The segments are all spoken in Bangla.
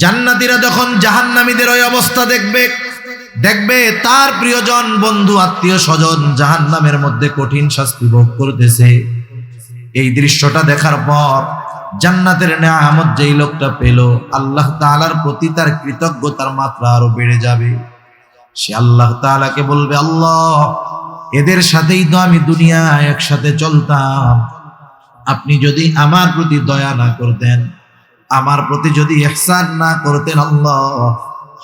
জান্নাতীরা যখন জাহান্নামীদের ওই অবস্থা দেখবে তার প্রিয়জন, বন্ধু, আত্মীয় স্বজন জাহান্নামের মধ্যে কঠিন শাস্তি ভোগ করতেছে। এই দৃশ্যটা দেখার পর জান্নাতের নেয়ামত যেই লোকটা পেল, আল্লাহ তাআলার প্রতি তার কৃতজ্ঞতার মাত্রা আরো বেড়ে যাবে। সে আল্লাহ তাআলাকে বলবে, আল্লাহ, এদের সাথেই তো আমি দুনিয়ায় একসাথে চলতাম, আপনি যদি আমার প্রতি দয়া না করতেন, আমার প্রতি যদি ইহসান না করতেন, আল্লাহ,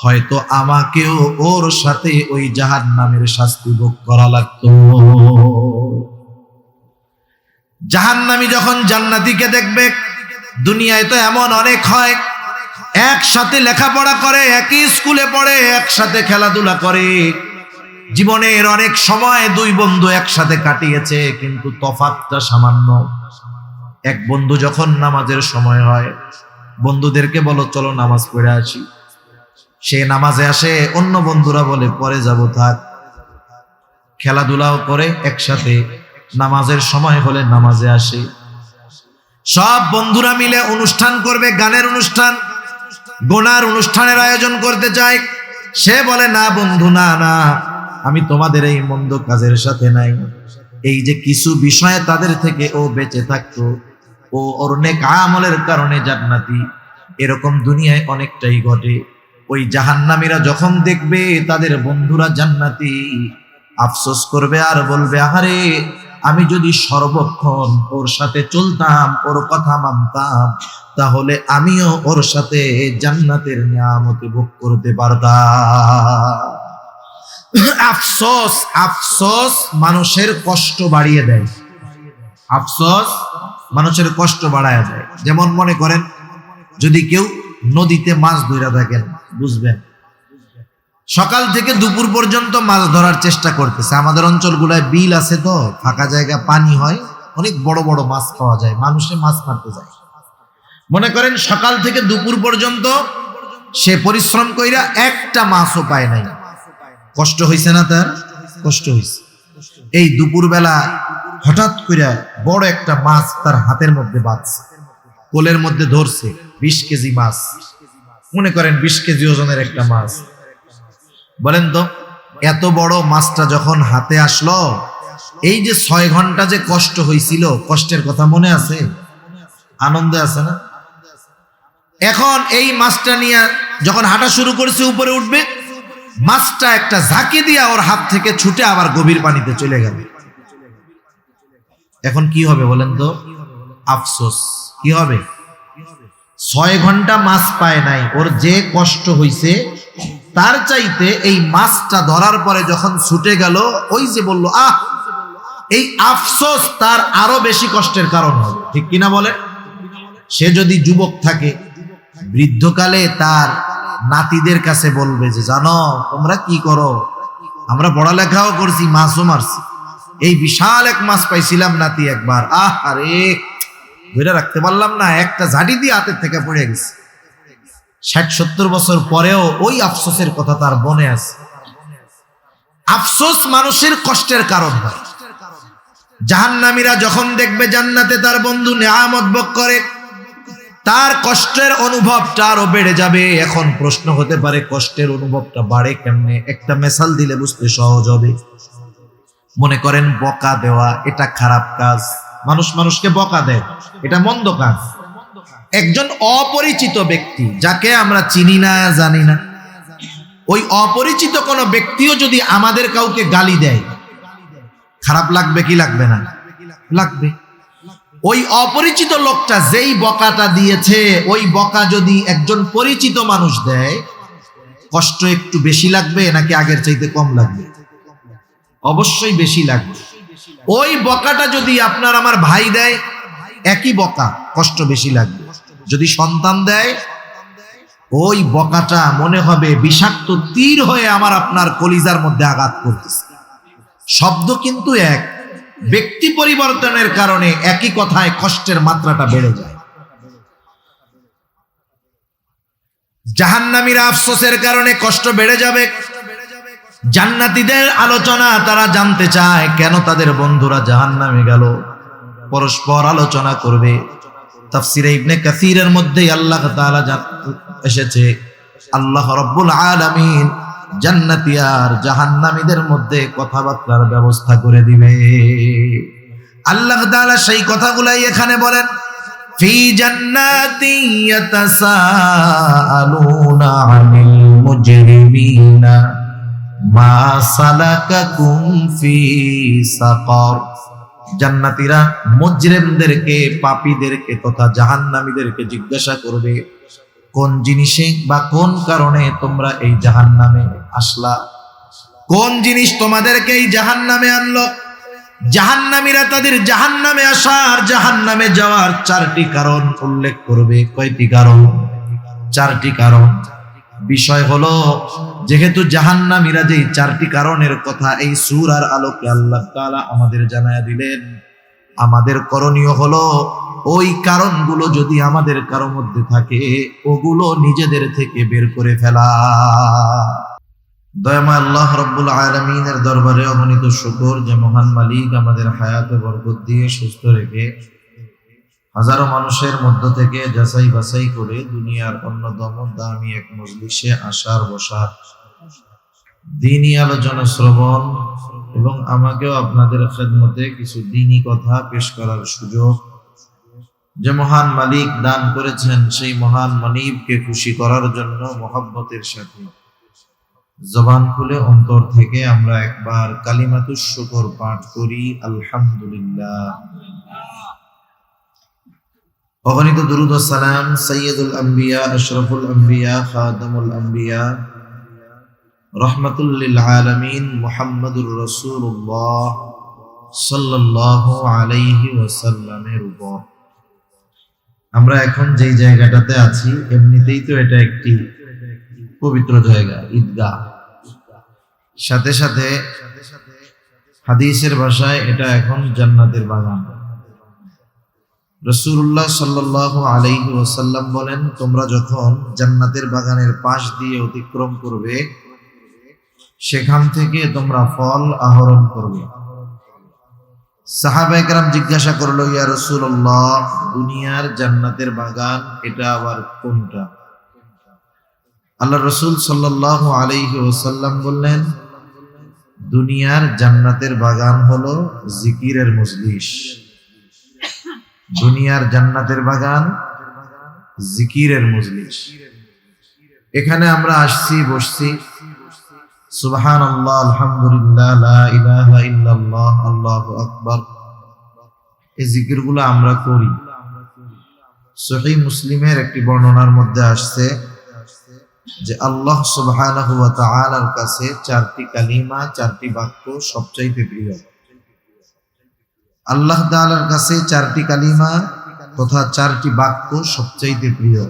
হয়তো আমাকেও ওর সাথে ওই জাহান্নামের শাস্তি ভোগ করা লাগতো। জাহান্নামী যখন জান্নাতীকে দেখবে, দুনিয়ায় তো এমন অনেক হয়, একসাথে লেখাপড়া করে, একই স্কুলে পড়ে, একসাথে খেলাধুলা করে, জীবনের অনেক সময় দুই বন্ধু একসাথে কাটিয়েছে, কিন্তু তফাৎটা সামান্য। এক বন্ধু যখন নামাজের সময় হয়, বন্ধুদেরকে বলো চলো নামাজ পড়ে আসি, সে নামাজে আসে, অন্য বন্ধুরা বলে পরে যাব, থাক। খেলাধুলাও করে একসাথে, নামাজের সময় হলে নামাজে আসে। সব বন্ধুরা মিলে অনুষ্ঠান করবে, গানের অনুষ্ঠান, গোনার অনুষ্ঠানের আয়োজন করতে চায়। সে বলে, না বন্ধু, না না, আমি তোমাদের এই মন্দ কাজের সাথে নাই। এই যে কিছু বিষয়ে তাদের থেকে ও বেঁচে থাকতো, ও ওর নেক আমলের কারণে জান্নাতি। এরকম দুনিয়ায় অনেকটাই ঘটে। ওই জাহান্নামীরা যখন দেখবে তাদের বন্ধুরা জান্নাতি, আফসোস করবে আর বলবে, আহারে, আমি যদি সর্বক্ষণ ওর সাথে চলতাম, ওর কথা মানতাম, তাহলে আমিও ওর সাথে জান্নাতের নিয়ামতে ভোগ করতে পারতাম। আফসোস, আফসোস মানুষের কষ্ট বাড়িয়ে দেয়। আফসোস মানুষের কষ্ট বাড়ায় দেয়। যেমন মনে করেন, যদি কেউ নদীতে মাছ ধরে থাকেন, বুঝবেন, সকাল থেকে দুপুর পর্যন্ত মাছ ধরার চেষ্টা করতেছে। আমাদের অঞ্চলগুলায় বিল আছে, তো ফাঁকা জায়গা, পানি হয়, অনেক বড় বড় মাছ পাওয়া যায়, মানুষে মাছ মারতে যায়। মনে করেন সকাল থেকে দুপুর পর্যন্ত সে পরিশ্রম কইরা একটা মাছও পায় নাই। কষ্ট হইছে না? তার কষ্ট হইছে। এই দুপুরবেলা হঠাৎ করে বড় একটা মাছ তার হাতের মধ্যে বাঁধছে, কোলের মধ্যে ধরছে, 20 কেজি মাছ। মনে করেন 20 কেজি ওজনের একটা মাছ। বলেন তো, এত বড় মাছটা যখন হাতে আসলো, এই যে 6 ঘন্টা যে কষ্ট হয়েছিল, কষ্টের কথা মনে আছে? আনন্দে আছে না? এখন এই মাছটা নিয়ে যখন হাঁটা শুরু করেছে, উপরে উঠবে, মাছটা একটা ঝাঁকি দিয়া ওর হাত থেকে ছুটে আবার গভীর পানিতে চলে গেল। এখন কি হবে বলেন তো? আফসোস। কি হবে? 6 ঘন্টা মাছ পায় নাই, ওর যে কষ্ট হইছে তার চাইতে এই মাছটা ধরার পরে যখন ছুটে গেল, ওই যে বললো আহ, এই আফসোস তার আরো বেশি কষ্টের কারণ হবে। ঠিক কিনা বলে? সে যদি যুবক থাকে, বৃদ্ধকালে তার নাতিদের কাছে বলবে যে, জানো তোমরা কি করো, আমরা পড়ালেখাও করছি, মাছও মারছি, এই বিশাল এক মাছ পাইছিলাম নাতি একবার, আহ আরে ধরে রাখতে পারলাম না, একটা ঝাঁটি দিয়ে হাতের থেকে পড়ে গেছে। 60-70 বছর পরেও ওই আফসোসের কথা তার মনে আছে। আফসোস মানুষের কষ্টের কারণ হয়। জাহান্নামীরা যখন দেখবে জান্নাতে তার বন্ধু নেয়ামত ভোগ করে, তার কষ্টের অনুভবটা আরো বেড়ে যাবে। এখন প্রশ্ন হতে পারে, কষ্টের অনুভবটা বাড়ে কেমনে? একটা মেসাল দিলে বুঝতে সহজ হবে। মনে করেন বকা দেওয়া, এটা খারাপ কাজ, মানুষ মানুষকে বকা দেয়, এটা মন্দ কাজ। একজন অপরিচিত ব্যক্তি, যাকে আমরা চিনি না, জানি না, ওই অপরিচিত কোনো ব্যক্তিও যদি আমাদের কাউকে গালি দেয়, খারাপ লাগবে কি লাগবে না? লাগবে। ওই অপরিচিত লোকটা যেই বকাটা দিয়েছে, ওই বকা যদি একজন পরিচিত মানুষ দেয়, কষ্ট একটু বেশি লাগবে নাকি আগের চাইতে কম লাগবে? অবশ্যই বেশি লাগবে। ওই বকাটা যদি আপনার আমার ভাই দেয়, একই বকা, কষ্ট বেশি লাগবে। যদি সন্তান দেয়, ওই বকাটা মনে হবে বিষাক্ত তীর হয়ে আমার আপনার কলিজার মধ্যে আঘাত করতেছে। শব্দ কিন্তু এক, ব্যক্তি পরিবর্তনের কারণে একই কথায় কষ্টের মাত্রাটা বেড়ে যায়। জাহান্নামীরা আফসোসের কারণে কষ্ট বেড়ে যাবে। জান্নাতীদের আলোচনা, তারা জানতে চায় কেন তাদের বন্ধুরা জাহান্নামে গেল। পরস্পর আলোচনা করবে, তাফসিরে ইবনে কাসিরের মধ্যে আল্লাহ তাআলা এসেছে আল্লাহ রাব্বুল আলামিন জান্নাতি আর জাহান্নামীদের মধ্যে কথাবার্তার ব্যবস্থা করে দিবে। আল্লাহ তাআলা সেই কথাগুলাই এখানে বলেন, ফি জান্নাতি ইয়াতাসাআলুনা আনিল মুজরিমিনা মা সালাকাকুম ফি সাকার। জান্নাতীরা মুজরিমদেরকে, পাপীদেরকে তথা জাহান্নামীদেরকে জিজ্ঞাসা করবে, কোন জিনিসে বা কোন কারণে তোমরা এই জাহান্নামে আসলা, কোন জিনিস তোমাদেরকে এই জাহান্নামে আনলো। জাহান্নামীরা তাদের জাহান্নামে আসার, জাহান্নামে যাওয়ার চারটি কারণ উল্লেখ করবে। কয়টি কারণ? চারটি কারণ। বিষয় হলো, যেহেতু জাহান্নামীরা যেই চারটি কারণের কথা এই সূরার আলোকে আল্লাহ তাআলা আমাদের জানায়া দিলেন, আমাদের করণীয় হলো ওই কারণগুলো যদি আমাদের কারো মধ্যে থাকে ওগুলো নিজেদের থেকে বের করে ফেলা। দয়াময় আল্লাহ রাব্বুল আলামিনের দরবারে অগণিত শুকর যে মহান মালিক আমাদের হায়াতে বরকত দিয়ে সুস্থ রেখে হাজারো মানুষের মধ্য থেকে যাচাই বাছাই করে দুনিয়ার অন্যতম দামি এক মজলিসে আসার বসার, দ্বীনি আলোচনা শ্রবণ এবং আমাকেও আপনাদের খেদমতে কিছু দ্বীনি কথা পেশ করার সুযোগ যে মহান মালিক দান করেছেন, সেই মহান মালিককে খুশি করার জন্য মহব্বতের সাথে জবান খুলে অন্তর থেকে আমরা একবার কালিমাতুশ শুকর পাঠ করি, আলহামদুলিল্লাহ। অগণিত দুরূদ ও সালাম সাইয়্যিদুল আম্বিয়া, আশরাফুল আম্বিয়া, খাতামুল আম্বিয়া, রাহমাতুল লিল আলামিন মুহাম্মাদুর রাসূলুল্লাহ সাল্লাল্লাহু আলাইহি ওয়াসাল্লামের উপর। আমরা এখন যেই জায়গাটাতে আছি এমনিতেই তো এটা একটি পবিত্র জায়গা, ঈদগাহ। সাথে সাথে হাদিসের ভাষায় এটা এখন জান্নাতের বাগান। রাসূলুল্লাহ সাল্লাল্লাহু আলাইহি ওয়াসাল্লাম বলেন, তোমরা যখন জান্নাতের বাগানের পাশ দিয়ে অতিক্রম করবে সেখান থেকে তোমরা ফল আহরণ করবে। সাহাবায়ে কেরাম জিজ্ঞাসা করলো, ইয়া রাসূলুল্লাহ, দুনিয়ার জান্নাতের বাগান এটা আবার কোনটা? আল্লাহ রাসূল সাল্লাল্লাহু আলাইহি ওয়াসাল্লাম বললেন, দুনিয়ার জান্নাতের বাগান হলো জিকিরের মজলিস। দুনিয়ার জান্নাতের বাগান জিকিরের মজলিস। এখানে আমরা আসছি, বসছি, সুবহানাল্লাহ, আলহামদুলিল্লাহ, লা ইলাহা ইল্লাল্লাহ, আল্লাহু আকবার, এই জিকিরগুলো আমরা করি। সহিহ মুসলিমের একটি বর্ণনার মধ্যে আসছে যে আল্লাহ সুবহানাহু ওয়া তাআলার কাছে চারটি কালিমা, চারটি বাক্য সবচাইতে প্রিয়। আল্লাহ তাআলার কাছে চারটি কালিমা তথা চারটি বাক্য সবচাইতে প্রিয়।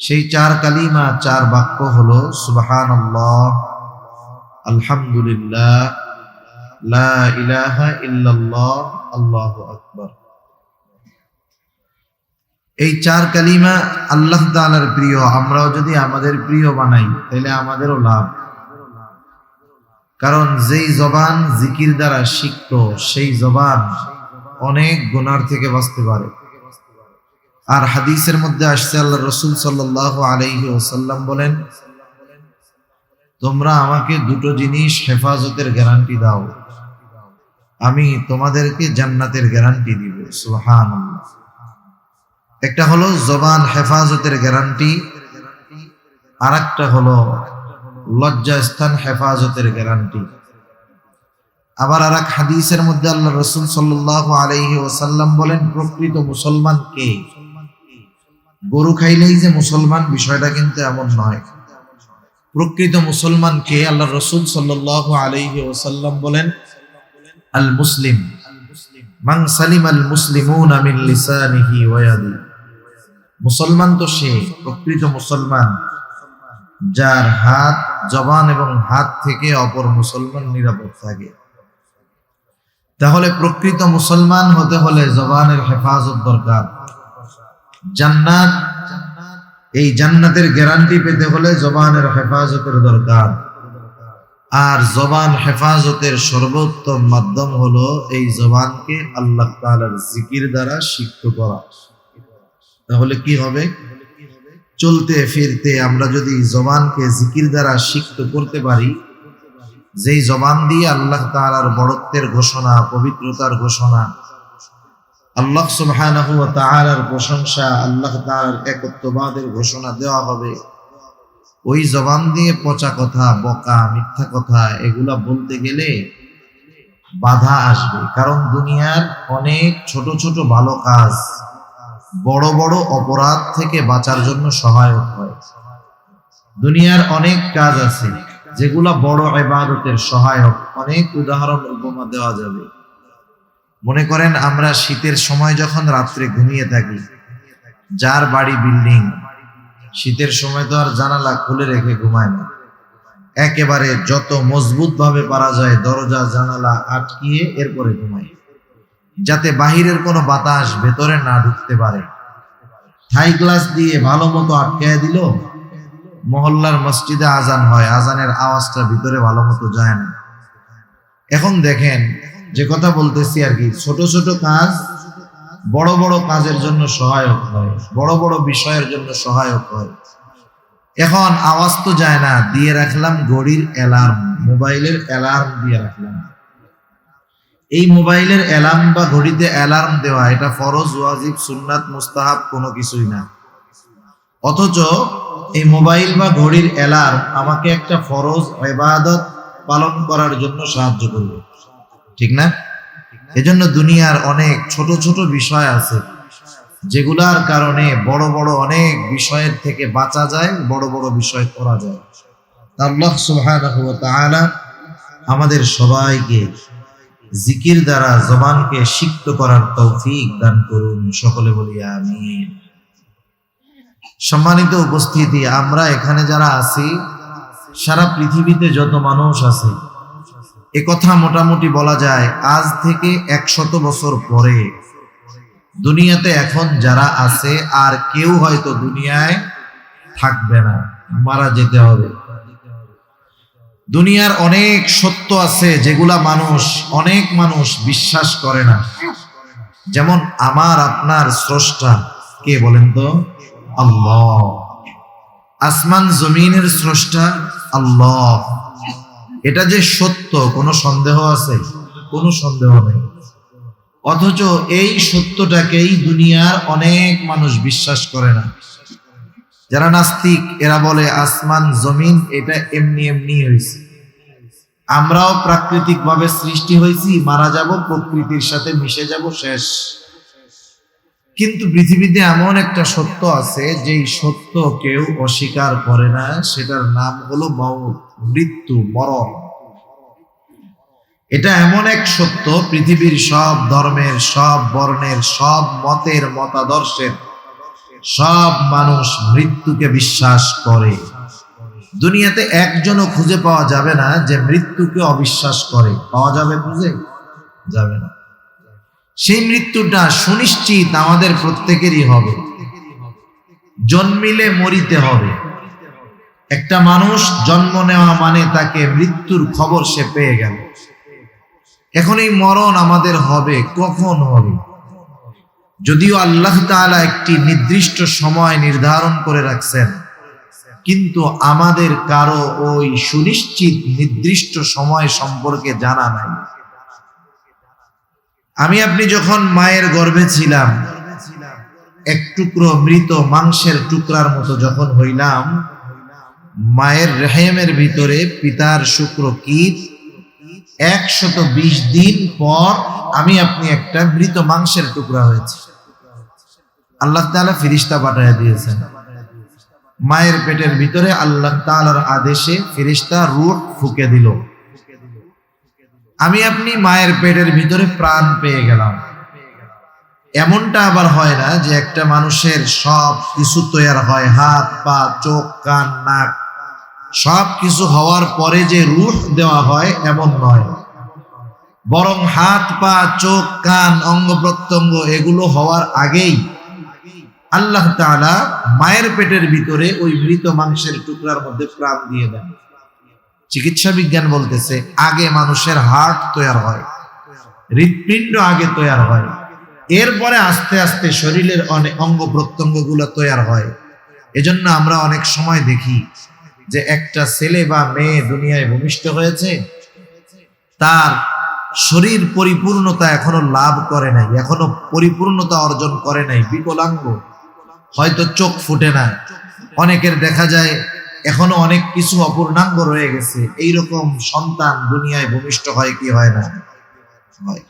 সেই চার কালিমা, চার বাক্য হলো সুবহানাল্লাহ, আলহামদুলিল্লাহ, লা ইলাহা ইল্লাল্লাহ, আল্লাহু আকবার। এই চার কালিমা আল্লাহ তাআলার প্রিয়। আমরাও যদি আমাদের প্রিয় বানাই তাহলে আমাদেরও লাভ। কারণ যেই জবান জিকির দ্বারা সিক্ত সেই জবান অনেক গুনার থেকে বাঁচতে পারে। আর হাদিসের মধ্যে আসছে, আল্লাহ রাসূল সাল্লাল্লাহু আলাইহি ওয়াসাল্লাম বলেন, তোমরা আমাকে দুটো জিনিস হেফাজতের গ্যারান্টি দাও, আমি তোমাদেরকে জান্নাতের গ্যারান্টি দিব। সুবহানাল্লাহ। একটা হলো জবান হেফাজতের গ্যারান্টি, আর একটা হলো লজ্জাস্থান হেফাজতের গ্যারান্টি। আবার আর এক হাদিসের মধ্যে আল্লাহ রাসূল সাল্লাল্লাহু আলাইহি ওয়াসাল্লাম বলেন, প্রকৃত মুসলমান কে? গরু খাইলেই যে মুসলমান, বিষয়টা কিন্তু এমন নয়। প্রকৃত মুসলমান কে? আল্লাহ রাসূল সাল্লাল্লাহু আলাইহি ওয়াসাল্লাম বলেন, আল মুসলিম মান সালিমাল মুসলিমুনা মিন লিসানিহি ওয়া ইয়াদিহি। মুসলমান তো সে, প্রকৃত মুসলমান যার হাত, জবান এবং হাত থেকে অপর মুসলমান নিরাপদ থাকে। তাহলে প্রকৃত মুসলমান হতে হলে জবানের হেফাজত দরকার। জান্নাত, এই জান্নাতের গ্যারান্টি পেতে হলে জবানের হেফাজতের দরকার। আর জবান হেফাজতের সর্বোত্তম মাধ্যম হলো এই জবানকে আল্লাহ তাআলার জিকির দ্বারা সিক্ত করা। তাহলে কি হবে? চলতে ফিরতে আমরা যদি জবানকে জিকির দ্বারা সিক্ত করতে পারি, যেই জবান দিয়ে আল্লাহ তাআলার বড়ত্বের ঘোষণা, পবিত্রতার ঘোষণা, আল্লাহ সুবহানাহু ওয়া তাআলার প্রশংসা, আল্লাহ তাআলার একত্ববাদের ঘোষণা দেওয়া হবে, ওই জবান দিয়ে পচা কথা, বকা, মিথ্যা কথা এগুলা বলতে গেলে বাধা আসবে। কারণ দুনিয়ার অনেক ছোট ছোট ভালো কাজ বড় বড় অপরাধ থেকে বাঁচার জন্য সহায়ক হয়। দুনিয়ার অনেক কাজ আছে যেগুলা বড় ইবাদতের সহায়ক। অনেক উদাহরণ উপমা দেওয়া যাবে। মনে করেন আমরা শীতের সময় যখন রাত্রে ঘুমিয়ে থাকি, যার বাড়ি বিল্ডিং, শীতের সময় তো আর জানালা খুলে রেখে ঘুমায় না, একেবারে যত মজবুত ভাবে পারা যায় দরজা জানালা আটকিয়ে এরপরে ঘুমায়, যাতে বাহিরের কোনো বাতাস ভেতরে না ঢুকতে পারে। থাই গ্লাস দিয়ে ভালো মতো আটকায় দিল, মহল্লার মসজিদে আজান হয়, আজানের আওয়াজটা ভিতরে ভালো মতো যায় না। এখন দেখেন, যে কথা বলতেছি আর কি, ছোট ছোট কাজ বড় বড় কাজের জন্য সহায়ক হয়, বড় বড় বিষয়ের জন্য সহায়ক হয়। এখন আওয়াজ তো যায় না, দিয়ে রাখলাম ঘড়ির অ্যালার্ম, মোবাইলের অ্যালার্ম দিয়ে রাখলাম। এই মোবাইলের অ্যালার্ম বা ঘড়িতে অ্যালার্ম দেওয়া এটা ফরজ, ওয়াজিব, সুন্নাত, মুস্তাহাব কোনো কিছুই না। অথচ এই মোবাইল বা ঘড়ির অ্যালার্ম আমাকে একটা ফরজ ইবাদত পালন করার জন্য সাহায্য করবে, ঠিক না? এজন্য দুনিয়ার অনেক ছোট ছোট বিষয় আছে যেগুলার কারণে বড় বড় অনেক বিষয়ের থেকে বাঁচা যায়, বড় বড় বিষয় করা যায়। আল্লাহ সুবহানাহু ওয়া তাআলা আমাদের সবাইকে জিকির দ্বারা জবানকে সিক্ত করার তৌফিক দান করুন। সকলে বলি আমিন। সম্মানিত উপস্থিতি, আমরা এখানে যারা আছি, সারা পৃথিবীতে যত মানুষ আছে, এ কথা মোটামুটি বলা যায় আজ থেকে 100 বছর পরে দুনিয়াতে এখন যারা আছে আর কেউ হয়তো দুনিয়ায় থাকবে না, মারা যেতে হবে। দুনিয়ার অনেক সত্য আছে যেগুলা অনেক মানুষ বিশ্বাস করে না। যেমন আমার আপনার স্রষ্টা কে বলেন তো? আল্লাহ। আসমান জমিনের স্রষ্টা আল্লাহ। এটা যে সত্য, কোনো সন্দেহ আছে? কোনো সন্দেহ নেই। অথচ এই সত্যটাকেই দুনিয়ার অনেক মানুষ বিশ্বাস করে না। যারা নাস্তিক এরা বলে আসমান জমিন এটা এমনি এমনি হয়েছে, আমরাও প্রাকৃতিক ভাবে সৃষ্টি হয়েছি, মারা যাব, প্রকৃতির সাথে মিশে যাব, শেষ। কিন্তু পৃথিবীতে এমন একটা সত্য আছে যেই সত্য কেউ অস্বীকার করে না, সেটার নাম হলো মওত, মৃত্যু, মরণ। এটা এমন এক সত্য, পৃথিবীর সব ধর্মের, সব বর্ণের, সব মতের, মতাদর্শের সব মানুষ মৃত্যুকে বিশ্বাস করে। দুনিয়াতে একজনও খুঁজে পাওয়া যাবে না যে মৃত্যুকে অবিশ্বাস করে। পাওয়া যাবে? খুঁজে যাবে না। সেই মৃত্যুটা সুনিশ্চিত আমাদের প্রত্যেকেরই হবে। জন্মিলে মরিতে হবে। একটা মানুষ জন্ম নেওয়া মানে তাকে মৃত্যুর খবর সে পেয়ে গেল। এখন এই মরণ আমাদের হবে, কখন হবে? যদিও আল্লাহ তাআলা একটি নির্দিষ্ট সময় নির্ধারণ করে রাখছেন, কিন্তু আমাদের কারো ওই সুনিশ্চিত নির্দিষ্ট সময় সম্পর্কে জানা নাই। আমি আপনি যখন মায়ের গর্ভে ছিলাম, এক টুকরো মৃত মাংসের টুকরার মতো যখন হইলাম, মায়ের রেহেমের ভিতরে পিতার শুক্রকীট 120 দিন পর আমি আপনি একটা মৃত মাংসের টুকরা হয়েছে। আল্লাহ তাআলা ফেরেশতা পাঠিয়ে দিয়েছেন। মায়ের পেটের ভিতরে আল্লাহ তাআলার আদেশে ফেরেশতা রূহ ফুঁকে দিল। আমি আপনি মায়ের পেটের ভিতরে প্রাণ পেয়ে গেলাম। এমনটা আবার হয় না যে একটা মানুষের সব কিছু তৈরি হয়, হাত, পা, চোখ, কান, নাক সব কিছু হওয়ার পরে যে রূহ দেওয়া হয়, এমন নয়। বরং হাত, পা, চোখ, কান, অঙ্গ প্রত্যঙ্গ এগুলো হওয়ার আগেই আল্লাহ তাআলা মায়ের পেটের ভিতরে ওই মৃত মাংসের টুকরার মধ্যে প্রাণ দিয়ে দেন। চিকিৎসা বিজ্ঞান বলতেছে আগে মানুষের হার্ট তৈরি হয়, হৃৎপিণ্ড আগে তৈরি হয়, এরপরে আস্তে আস্তে শরীরের অনেক অঙ্গ প্রত্যঙ্গগুলো তৈরি হয়। এজন্য আমরা অনেক সময় দেখি যে একটা ছেলে বা মেয়ে দুনিয়ায় ভূমিষ্ঠ হয়েছে, তার শরীর পরিপূর্ণতা এখনো লাভ করে নাই, এখনো পরিপূর্ণতা অর্জন করে নাই, বিকলাঙ্গ, হয়তো চোখ ফুটে না, অনেকের দেখা যায় এখনো অনেক কিছু অপূর্ণাঙ্গ রয়ে গেছে। এইরকম সন্তান দুনিয়ায় ভূমিষ্ঠ হয় কি হয় না? হয়।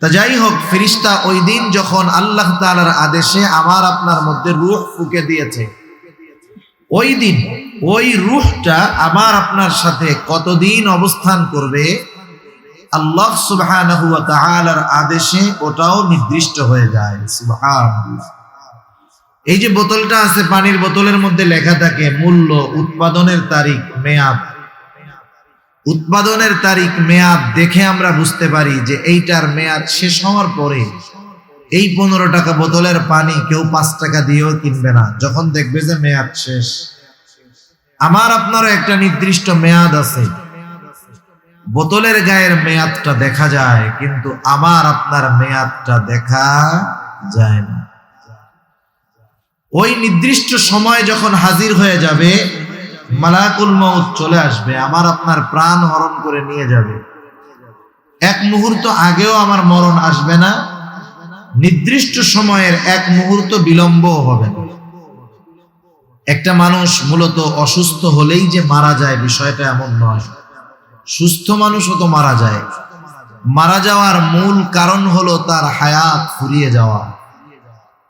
তা যাই হোক, ফেরেশতা ওই দিন যখন আল্লাহ তাআলার আদেশে আমার আপনার মধ্যে রূহ ফুঁকে দিয়েছে, ওই দিন ওই রূহটা আমার আপনার সাথে কতদিন অবস্থান করবে আল্লাহ সুবহানাহু ওয়া তাআলার আদেশে ওটাও নির্দিষ্ট হয়ে যায়। সুবহানাল্লাহ। এই যে বোতলটা আছে, পানির বোতলের মধ্যে লেখা থাকে মূল্য, উৎপাদনের তারিখ, মেয়াদ। উৎপাদনের তারিখ, মেয়াদ দেখে আমরা বুঝতে পারি যে এইটার মেয়াদ শেষ হওয়ার পরে এই 15 টাকা বোতলের পানি কেউ 5 টাকা দিয়েও কিনবে না, যখন দেখবে যে মেয়াদ শেষ। আমার আপনারও একটা নির্দিষ্ট মেয়াদ আছে। বোতলের গায়ের মেয়াদটা দেখা যায়, কিন্তু আমার আপনার মেয়াদটা দেখা যায় না। ওই নির্দিষ্ট সময় যখন হাজির হয়ে যাবে, মালাকুল মউত চলে আসবে, আমার আপনার প্রাণ হরণ করে নিয়ে যাবে। এক মুহূর্ত আগেও আমার মরণ আসবে না, নির্দিষ্ট সময়ের এক মুহূর্ত বিলম্বও হবে না। একটা মানুষ মূলত অসুস্থ হলেই যে মারা যায় বিষয়টা এমন নয়, সুস্থ মানুষও তো মারা যায়। মারা যাওয়ার মূল কারণ হলো তার হায়াত ফুরিয়ে যাওয়া।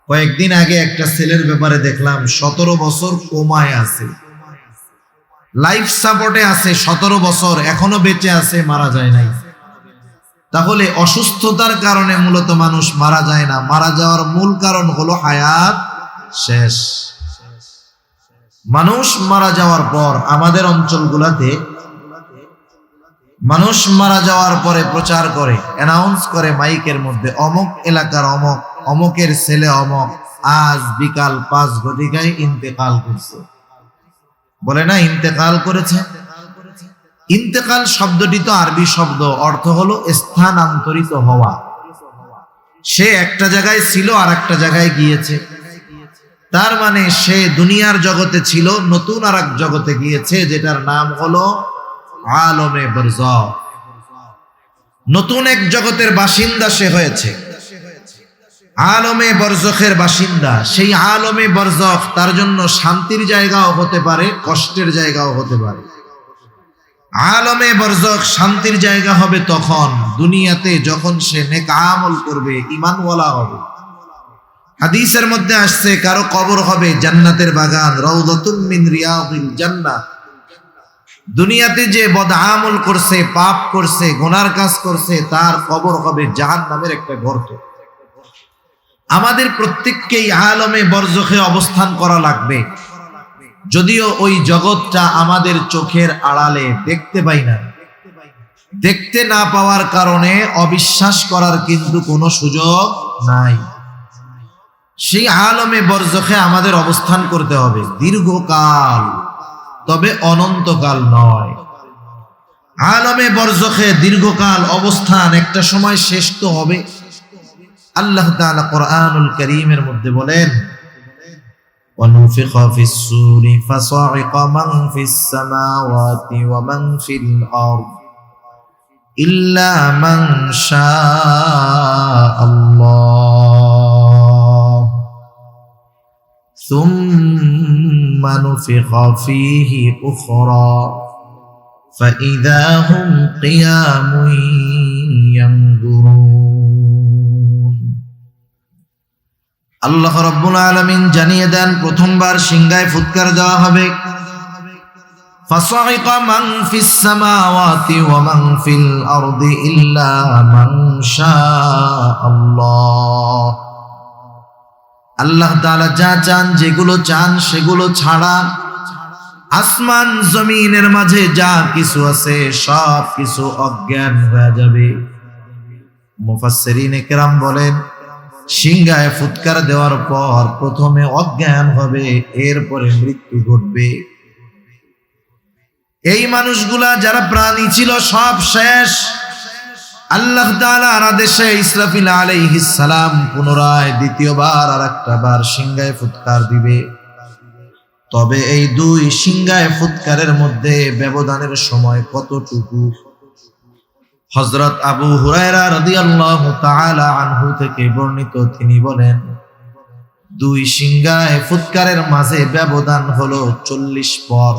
কয়েকদিন আগে একটা ছেলের ব্যাপারে দেখলাম, 17 বছর কোমায় আছে, লাইফ সাপোর্টে আছে, 17 বছর এখনো বেঁচে আছে, মারা যায় নাই। তাহলে অসুস্থতার কারণে মূলত মানুষ মারা যায় না, মারা যাওয়ার মূল কারণ হলো হায়াত শেষ। মানুষ মারা যাওয়ার পর আমাদের অঞ্চলগুলোতে মানুষ মারা যাওয়ার পরে প্রচার করে, অ্যানাউন্স করে মাইকের মধ্যে, অমুক এলাকার অমুক অমুকের ছেলে অমুক আজ বিকাল 5 ঘটিকায় ইন্তেকাল করছে। বলে না ইন্তেকাল করেছে। ইন্তেকাল শব্দটি তো আরবি শব্দ, অর্থ হলো স্থানান্তরিত হওয়া। সে একটা জায়গায় ছিল আর একটা জায়গায় গিয়েছে, তার মানে সে দুনিয়ার জগতে ছিল, নতুন আর এক জগতে গিয়েছে, যেটার নাম হলো আলমে বরজখ। নতুন এক জগতের বাসিন্দা সে হয়েছে, আলমে বরজখের বাসিন্দা। সেই আলমে বরজখ তার জন্য শান্তির জায়গাও হতে পারে, কষ্টের জায়গাও হতে পারে। আলমে বরজখ শান্তির জায়গা হবে তখন দুনিয়াতে যখন সে নেক আমল করবে, ঈমানওয়ালা হবে। হাদিসের মধ্যে আসছে কারো কবর হবে জান্নাতের বাগান, রাউদাতুম মিন রিয়াদিল জান্নাহ। দুনিয়াতে যে বদআমল করছে, পাপ করছে, গুনার কাজ করছে, তার কবর হবে জাহান্নামের একটা গর্ত। আমাদের প্রত্যেককেই আলমে বরজখে অবস্থান করা লাগবে, যদিও ওই জগৎটা আমাদের চোখের আড়ালে দেখতে পাই না। দেখতে না পাওয়ার কারণে অবিশ্বাস করার কিন্তু কোনো সুযোগ নাই। সেই আলমে বরজখে আমাদের অবস্থান করতে হবে দীর্ঘকাল, তবে অনন্তকাল নয়। আলমে বরজখে দীর্ঘকাল অবস্থান, একটা সময় শেষ তো হবে। আল্লাহ তাআলা কোরআনুল কারীমের মধ্যে বলেন, وَنُفِخَ فِي الصُّورِ فَصَعِقَ مَنْ فِي السَّمَاوَاتِ وَمَنْ فِي الْأَرْضِ إِلَّا مَنْ شَاءَ اللَّهُ ثُمَّ نُفِخَ فِيهِ أُخْرَى فَإِذَا هُمْ قِيَامٌ يَنْظُرُونَ। আল্লাহ রাব্বুল আলামিন জানিয়ে দেন, প্রথমবার সিংহায় ফুৎকার দেওয়া হবে। ফাসাইকা মান ফিস সামাওয়াতি ওয়া মান ফিল আরদি ইল্লা মান শাআল্লাহ। আল্লাহ তাআলা যা চান, যেগুলো চান সেগুলো ছাড়া আসমান জমিনের মাঝে যা কিছু আছে সব কিছু অজ্ঞান হয়ে যাবে। মুফাসসিরিনে কেরাম বলেন, সিংহায় ফুৎকার দেওয়ার পর প্রথমে অজ্ঞান হবে, এরপরে মৃত্যু ঘটবে। এই মানুষগুলা যারা প্রাণী ছিল সব শেষ, আল্লাহ তাআলার আদেশে ইসরাফিল আলাইহিস সালাম পুনরায় দ্বিতীয়বার আরেকটা বার সিংহায় ফুৎকার দিবে। তবে এই দুই সিংহায় ফুৎকারের মধ্যে ব্যবধানের সময় কতটুকু? হযরত আবু হুরায়রা রাদিয়াল্লাহু তাআলা আনহু থেকে বর্ণিত, তিনি বলেন, দুই সিংহায় ফুৎকারের মাঝে ব্যবধান হলো 40 পর।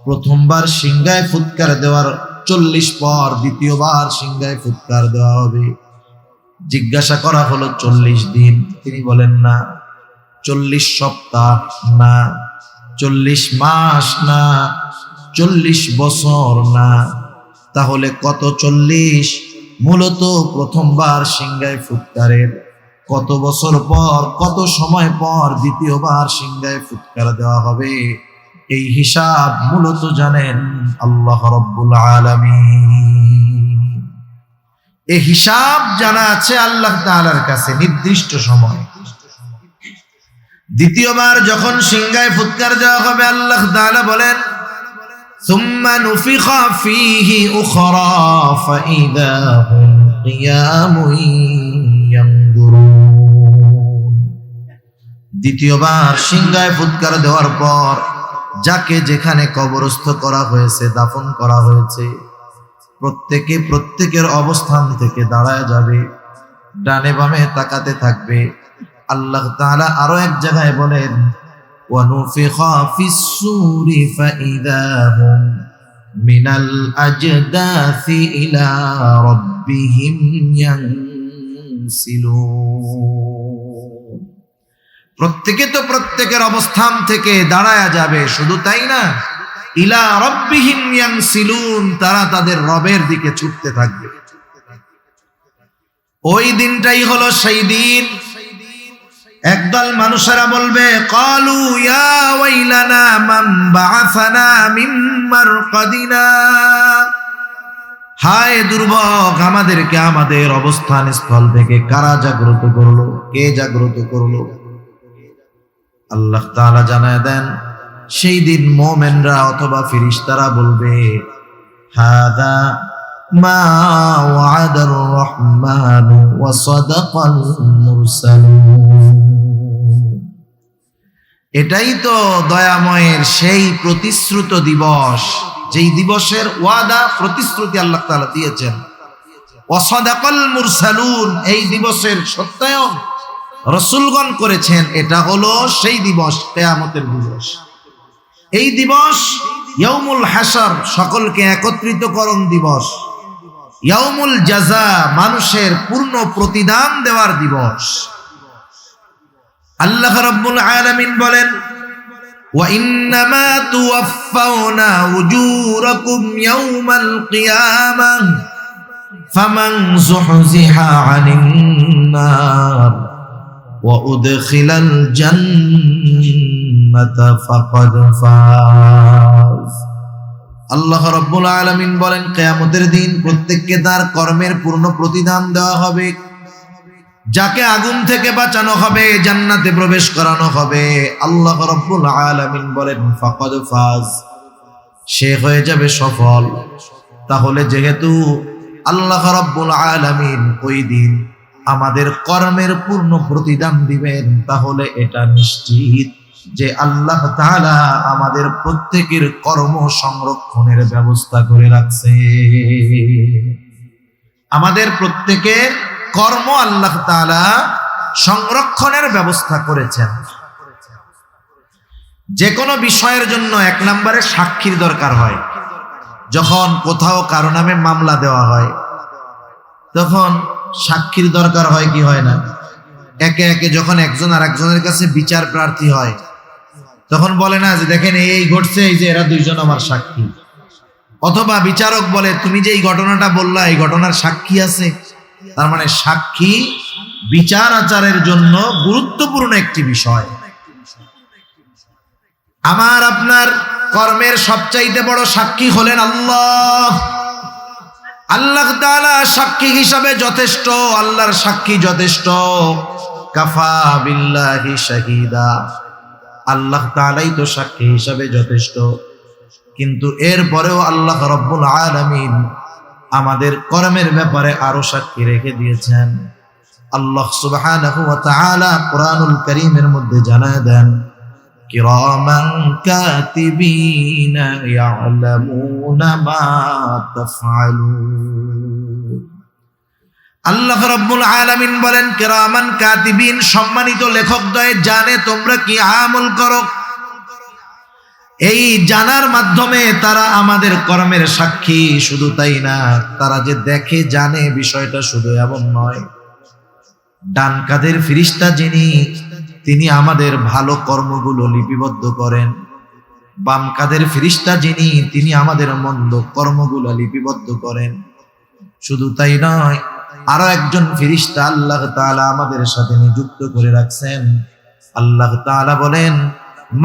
প্রথমবার সিংহায় ফুৎকার দেওয়ার 40 পর দ্বিতীয়বার সিংহায় ফুৎকার দেওয়া হবে। জিজ্ঞাসা করা হলো 40 দিন, তিনি বলেন না। 40 সপ্তাহ না, 40 মাস না, 40 বছর না, তাহলে কত 40? মূলত প্রথমবার সিংহায় ফুৎকারের কত বছর পর, কত সময় পর দ্বিতীয়বার সিংহায় ফুৎকার দেওয়া হবে, এই হিসাব মূলত জানেন আল্লাহ রাব্বুল আলামিন। এই হিসাব জানা আছে আল্লাহ তাআলার কাছে নির্দিষ্ট সময়। দ্বিতীয়বার যখন সিংহায় ফুৎকার দেওয়া হবে, আল্লাহ তাআলা বলেন, সুম্মা নুফিখা ফীহি উখরা ফাইদা হুম কিয়ামুন ইয়ানজুরুন। দ্বিতীয়বার সিংহায় ফুৎকার দেওয়ার পর যাকে যেখানে কবরস্থ করা হয়েছে, দাফন করা হয়েছে, প্রত্যেকের অবস্থান থেকে দাঁড়ায় যাবে, ডানে বামে তাকাতে থাকবে। আল্লাহ তাআলা আরো এক জায়গায় বলেন, ওয়া নুফিখা ফিস-সূরি ফাইদা হুম মিনাল আজদাসি ইলা রাব্বিহিম ইয়ানসিলুন। প্রত্যেকের অবস্থান থেকে দাঁড়ায়া যাবে, শুধু তাই না, ইলা রাব্বিহিম ইয়ানসিলুন, তারা তাদের রবের দিকে ছুটতে থাকবে। ওই দিনটাই হলো সেই দিন। একদল মানুষেরা বলবে, ক্বালু ইয়া ওয়াইলানা মান বাআসানা মিন মারকাদিনা, হায় দুর্ভোগ, আমাদেরকে আমাদের অবস্থান স্থল থেকে কারা জাগ্রত করলো, কে জাগ্রত করলো? আল্লাহ তাআলা জানায় দেন, সেই দিন মুমিনরা অথবা ফেরেশতারা বলবে, হাদা মা ওয়াদার রহমান ওয়া সাদাকাল মুরসালুন। এটাই তো দয়াময়ের সেই প্রতিশ্রুত দিবস, যেই দিবসের ওয়াদা প্রতিশ্রুতি আল্লাহ তাআলা দিয়েছেন। ওয়া সাদাকাল মুরসালুন, এই দিবসের সত্যায়ন রাসূলগণ করেছেন। এটা হলো সেই দিবস, কিয়ামতের দিবস। এই দিবস ইয়াউমুল হাসর, সকলকে একত্রিতকরণ দিবস। ইয়াউমুল জাযা, মানুষের পূর্ণ প্রতিদান দেওয়ার দিবস। আল্লাহ রাব্বুল আলামিন বলেন, ওয়া ইন্নামা তুওয়াফাউনা উজুরাকুম ইয়াউমাল কিয়ামাহ ফামান যুহজিহা আনিন নার ওয়া উদখিলাল জান্নাতা ফাকাদ ফাজ। আল্লাহ রাব্বুল আলামিন বলেন, কিয়ামতের দিন প্রত্যেককে তার কর্মের পূর্ণ প্রতিদান দেওয়া হবে। যাকে আগুন থেকে বাঁচানো হবে, জান্নাতে প্রবেশ করানো হবে। আল্লাহ রাব্বুল আলামিন বলেন, ফাকাদ ফাজ, সে হয়ে যাবে সফল। তাহলে যেহেতু আল্লাহ রাব্বুল আলামিন ওই দিন আমাদের কর্মের পূর্ণ প্রতিদান দিবেন, তাহলে এটা নিশ্চিত যে আল্লাহ তাআলা আমাদের প্রত্যেকের কর্ম সংরক্ষণের ব্যবস্থা করে রাখছে। আমাদের প্রত্যেকের কর্ম আল্লাহ তাআলা সংরক্ষণের ব্যবস্থা করেছেন। যে কোনো বিষয়ের জন্য এক নম্বরে সাক্ষীর দরকার হয়। যখন কোথাও কারো নামে মামলা দেওয়া হয়, তখন সাক্ষীর দরকার হয় কি হয় না? একে একে যখন একজন আর একজনের কাছে বিচার প্রার্থী হয়, তখন বলে না যে দেখেন এই ঘটছে, এই যে এরা দুইজন আমার সাক্ষী। অথবা বিচারক বলে, তুমি যে এই ঘটনাটা বললা, এই ঘটনার সাক্ষী আছে। তার মানে সাক্ষী বিচার আচারের জন্য গুরুত্বপূর্ণ একটি বিষয়। আমার আপনার কর্মের সবচাইতে বড় সাক্ষী হলেন আল্লাহ। আল্লাহ তাআলা সাক্ষী হিসাবে যথেষ্ট, আল্লাহর সাক্ষী যথেষ্ট। কাফা বিল্লাহি শাহিদা, আল্লাহ তাআলাই তো সাক্ষী হিসাবে যথেষ্ট। কিন্তু এরপরেও আল্লাহ রাব্বুল আলামিন আমাদের কর্মের ব্যাপারে আরো সাক্ষী রেখে দিয়েছেন। আল্লাহ সুবহানাহু ওয়া তাআলা কুরআনুল কারীমের মধ্যে জানায় দেন, কিরামান কাতিবিনা ইয়ালামুনা মা তাফআলুন। আল্লাহ রাব্বুল আলামিন বলেন, কিরামান কাতিবিন, সম্মানিত লেখকদ্বয় জানে তোমরা কি আমল করো। এই জানার মাধ্যমে তারা আমাদের কর্মের সাক্ষী। শুধু তাই না, তারা যে দেখে জানে বিষয়টা শুধু এমন নয়। ডান কাঁধের ফেরেশতা যিনি, তিনি আমাদের ভালো কর্মগুলো লিপিবদ্ধ করেন। বাম কাঁধের ফেরেশতা যিনি, তিনি আমাদের মন্দ কর্মগুলো লিপিবদ্ধ করেন। শুধু তাই নয়, আরো একজন ফেরেশতা আল্লাহ তাআলা আমাদের সাথে নিযুক্ত করে রাখছেন। আল্লাহ তাআলা বলেন,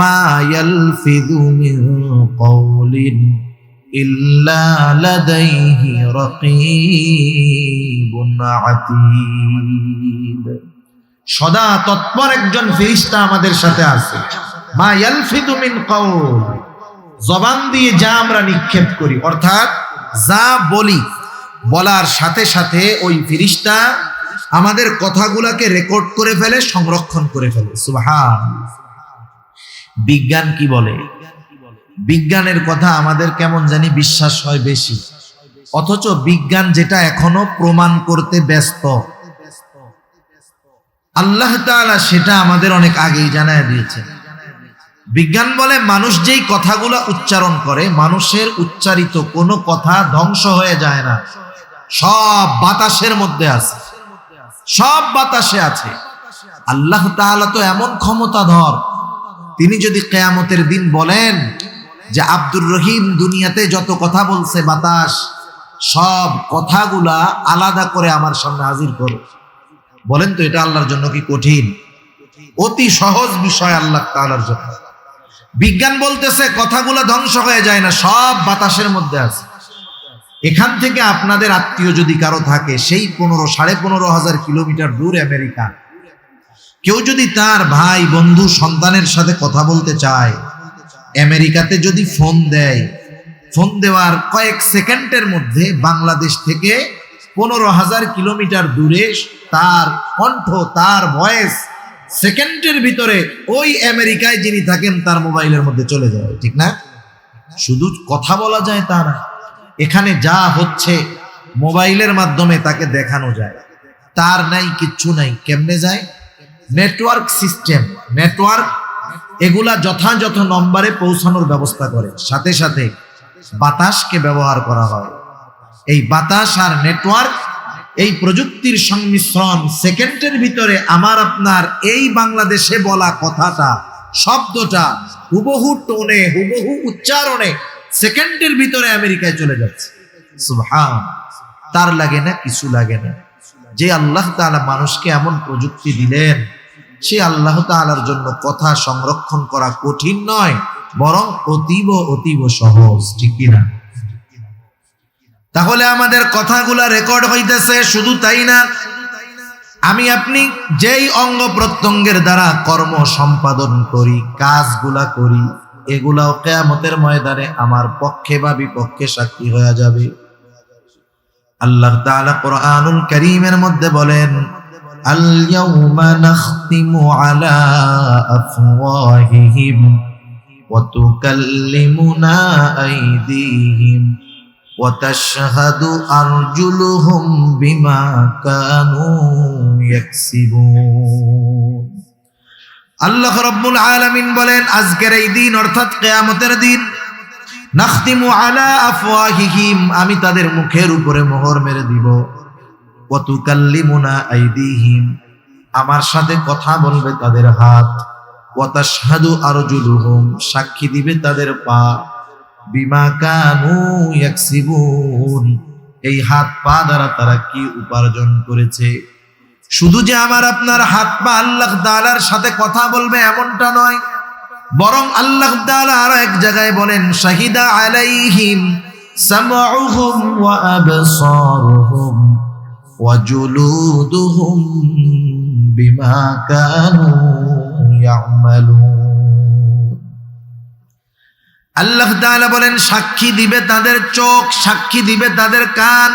মা ইয়ালফিযু মিন কওলিন ইল্লা লাদাইহি রাকীবুন আতীদ। সদা তৎপর একজন ফেরেশতা আমাদের সাথে আছে। মা ইয়ালফিযু মিন কওল, জবান দিয়ে যা আমরা নিক্ষেপ করি, অর্থাৎ যা বলি, বলার সাথে সাথে ওই ফেরেশতা আমাদের কথাগুলোকে রেকর্ড করে ফেলে, সংরক্ষণ করে ফেলে। সুবহানাল্লাহ। বিজ্ঞান কি বলে? বিজ্ঞানের কথা আমাদের কেমন জানি বিশ্বাস হয় বেশি, অথচ বিজ্ঞান যেটা এখনো প্রমাণ করতে ব্যস্ত, আল্লাহ তাআলা সেটা আমাদের অনেক আগেই জানায় দিয়েছেন। বিজ্ঞান বলে, মানুষ যেই কথাগুলো উচ্চারণ করে, মানুষের উচ্চারিত কোনো কথা ধ্বংস হয়ে যায় না, সব বাতাসের মধ্যে আছে, সব বাতাসে আছে। আল্লাহ তাআলা তো এমন ক্ষমতাধর, তিনি যদি কিয়ামতের দিন বলেন যে আব্দুর রহিম দুনিয়াতে যত কথা বলছে বাতাস, সব কথাগুলা আলাদা করে আমার সামনে হাজির করো, বলেন তো এটা আল্লাহর জন্য কি কঠিন? অতি সহজ বিষয় আল্লাহ তাআলার জন্য। বিজ্ঞান বলতেছে কথাগুলো ধ্বংস হয়ে যায় না, সব বাতাসের মধ্যে আছে। এখান থেকে আপনাদের আত্মীয় যদি কারো থাকে, সেই 15,500 কিলোমিটার দূর আমেরিকা, কেউ যদি তার ভাই বন্ধু সন্তানের সাথে কথা বলতে চায়, আমেরিকাতে যদি ফোন দেয়, ফোন দেওয়ার কয়েক সেকেন্ডের মধ্যে বাংলাদেশ থেকে 15,000 কিলোমিটার দূরে তার কণ্ঠ, তার ভয়েস সেকেন্ডের ভিতরে ওই আমেরিকায় যিনি থাকেন তার মোবাইলের মধ্যে চলে যায়, ঠিক না? শুধু কথা বলা যায় তা না, এখানে যা হচ্ছে মোবাইলের মাধ্যমে তাকে দেখানো যায়। তার নাই, কিচ্ছু নাই, কেমনে যায়? নেটওয়ার্ক সিস্টেম, নেটওয়ার্ক এগুলা যথাযথ নম্বরে পৌঁছানোর ব্যবস্থা করে, সাথে সাথে বাতাসকে ব্যবহার করা হয়। এই বাতাস আর নেটওয়ার্ক, এই প্রযুক্তির সংমিশ্রণ, সেকেন্ডের ভিতরে আমার আপনার এই বাংলাদেশে বলা কথাটা, শব্দটা হুবহু টোনে, হুবহু উচ্চারণে সেকেন্ডের ভিতরে আমেরিকায় চলে যাচ্ছে। সুবহান। তার লাগে না, কিছু লাগে না। যে আল্লাহ তাআলা মানুষকে এমন প্রযুক্তি দিলেন, সে আল্লাহ তাআলার জন্য কথা সংরক্ষণ করা কঠিন নয়, বরং অতীব অতীব সহজ, ঠিক কিনা? তাহলে আমাদের কথাগুলা রেকর্ড হইতেছে। শুধু তাই না, আমি আপনি যেই অঙ্গ প্রত্যঙ্গের দ্বারা কর্ম সম্পাদন করি, কাজগুলা করি, এগুলাও কিয়ামতের ময়দানে আমার পক্ষে বা বিপক্ষে সাক্ষী হয়ে যাবে। আল্লাহ তাআলা কুরআনুল কারীমের মধ্যে বলেন, আল ইয়াউমা নাখতিমু আলা আফওয়াহিহিম ওয়া তুকাল্লিমুনা আইদিহিম ওয়া তাশহাদু আরজুলুহুম বিমা কানু ইয়াকসিবুন। আল্লাহ রাব্বুল আলামিন বলেন, আজকের এই দিন অর্থাৎ কিয়ামতের দিন, নাখতিমু আলা আফওয়াহিহিম, আমি তাদের মুখের উপরে মোহর মেরে দিব। ওয়া তুকাল্লিমুনা আইদিহিম, আমার সাথে কথা বলবে তাদের হাত। ওয়া তাশহাদু আরজুলুহুম, সাক্ষী দিবে তাদের পা। বিমা কানু ইয়াকসিবুন, এই হাত পা দ্বারা তারা কি উপার্জন করেছে। শুধু যে আমার আপনার হাত পা আল্লাহ তাআলার সাথে কথা বলবে এমনটা নয়, বরং আল্লাহ তাআলা আর এক জায়গায় বলেন, শাহিদা আলাইহিম সামউহুম ওয়া আবসারুহুম ওয়া জুলুদুহুম বিমা কানু ইয়ামালুন। আল্লাহ তাআলা বলেন সাক্ষী দিবে তাদের চোখ, সাক্ষী দিবে তাদের কান,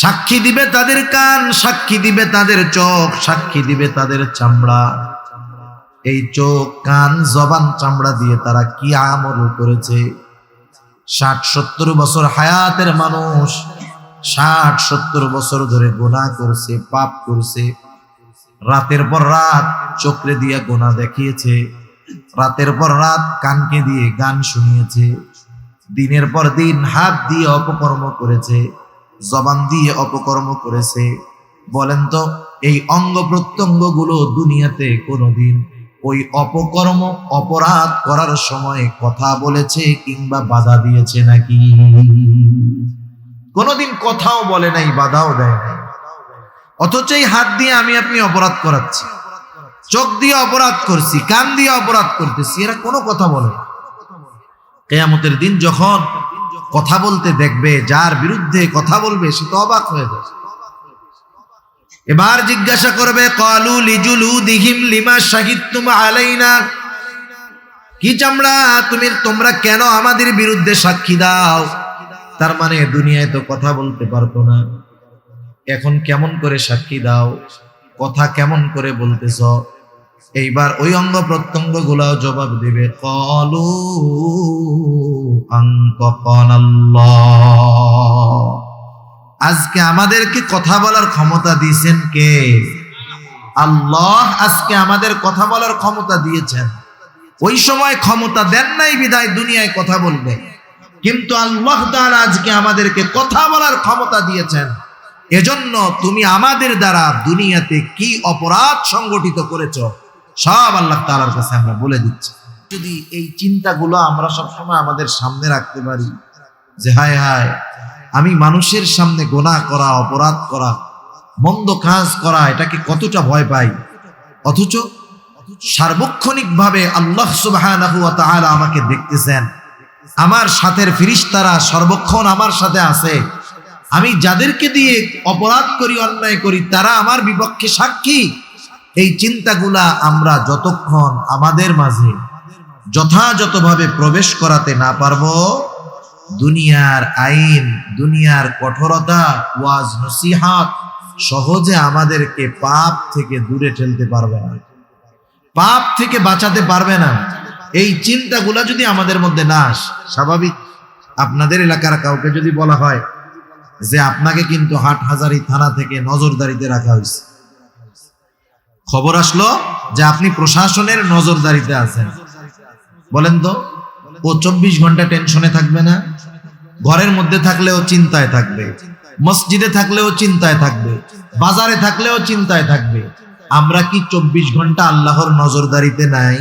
সাক্ষী দিবে তাদের কান, সাক্ষী দিবে তাদের চোখ, সাক্ষী দিবে তাদের চামড়া। এই চোখ, কান, জবান, চামড়া দিয়ে তারা কি আমল করেছে। 60-70 বছর হায়াতের মানুষ 60-70 বছর ধরে গুনাহ করছে, পাপ করছে। রাতের পর রাত চোখে দিয়ে গুনাহ দেখিয়েছে, রাতের পর রাত কানকে দিয়ে গান শুনিয়েছে, দিনের পর দিন হাত দিয়ে অপকর্ম করেছে, জবান দিয়ে অপকর্ম করেছে। বলেন তো এই অঙ্গ প্রত্যঙ্গ গুলো দুনিয়াতে কোনোদিন ওই অপকর্ম অপরাধ করার সময় কথা বলেছে কিংবা বাধা দিয়েছে নাকি? কোনোদিন কথাও বলে নাই, বাধাও দেয় নাই। অথচ এই হাত দিয়ে আমি আপনি অপরাধ করাচ্ছি, চোখ দিয়ে অপরাধ করছি, কান দিয়ে অপরাধ করতেছি, এরা কোনো কথা বলে না। কিয়ামতের দিন যখন কথা বলতে দেখবে, যার বিরুদ্ধে কথা বলবে সে তো অবাক হয়ে যাবে। এবার জিজ্ঞাসা করবে ক্বালু লিজুলুদিহিম লিমা শাহিদতুম আলাইনা, কি চামড়া তোমরা কেন আমাদের বিরুদ্ধে সাক্ষী দাও? তার মানে দুনিয়ায় তো কথা বলতে পারতো না, এখন কেমন করে সাক্ষী দাও, কথা কেমন করে বলতেছ? এইবার ওই অঙ্গ প্রত্যঙ্গ গুলাও জবাব দিবে ক্বালু আনতাকানাল্লাহ, আজকে আমাদেরকে কথা বলার ক্ষমতা দিয়েছেন কে? আল্লাহ আজকে আমাদের কথা বলার ক্ষমতা দিয়েছেন। ওই সময় ক্ষমতা দেন নাই বিধায় দুনিয়ায় কথা বলবে, কিন্তু আল্লাহ তাআলা আজকে আমাদেরকে কথা বলার ক্ষমতা দিয়েছেন। এজন্য তুমি আমাদের দ্বারা দুনিয়াতে কি অপরাধ সংগঠিত করেছ সব আল্লাহ তাআলার কাছে আমরা বলে দিচ্ছি। যদি এই চিন্তাগুলো আমরা সবসময় আমাদের সামনে রাখতে পারি যে হায় হায় আমি মানুষের সামনে গুনাহ করা, অপরাধ করা, মন্দ কাজ করা, এটাকে কতটা ভয় পাই, অথচ সার্বক্ষণিকভাবে আল্লাহ সুবহানাহু ওয়া তাআলা আমাকে দেখতেছেন, আমার সাথের ফেরেশতারা সর্বক্ষণ আমার সাথে আছে, আমি যাদেরকে দিয়ে অপরাধ করি, অন্যায় করি, তারা আমার বিপক্ষে সাক্ষী। এই চিন্তাগুলা আমরা যতক্ষণ আমাদের মাঝে যথাযথভাবে প্রবেশ করাতে না পারবো, দুনিয়ার আইন, দুনিয়ার কঠোরতা, ওয়াজ নসিহত সহজে আমাদেরকে পাপ থেকে দূরে ঠেলতে পারবে না, পাপ থেকে বাঁচাতে পারবে না। এই চিন্তাগুলা যদি আমাদের মধ্যে না আসে, স্বাভাবিক আপনাদের এলাকার কাউকে যদি বলা হয় যে আপনাকে কিন্তু হাটহাজারী থানা থেকে নজরদারিতে রাখা হয়েছে, খবর আসলো যে আপনি প্রশাসনের নজরদারিতে আছেন, বলেন তো ও 24 ঘন্টা টেনশনে থাকবে না? ঘরের মধ্যে থাকলেও চিন্তায় থাকবে, মসজিদে থাকলেও চিন্তায় থাকবে, বাজারে থাকলেও চিন্তায় থাকবে। আমরা কি 24 ঘন্টা আল্লাহর নজরদারিতে নাই?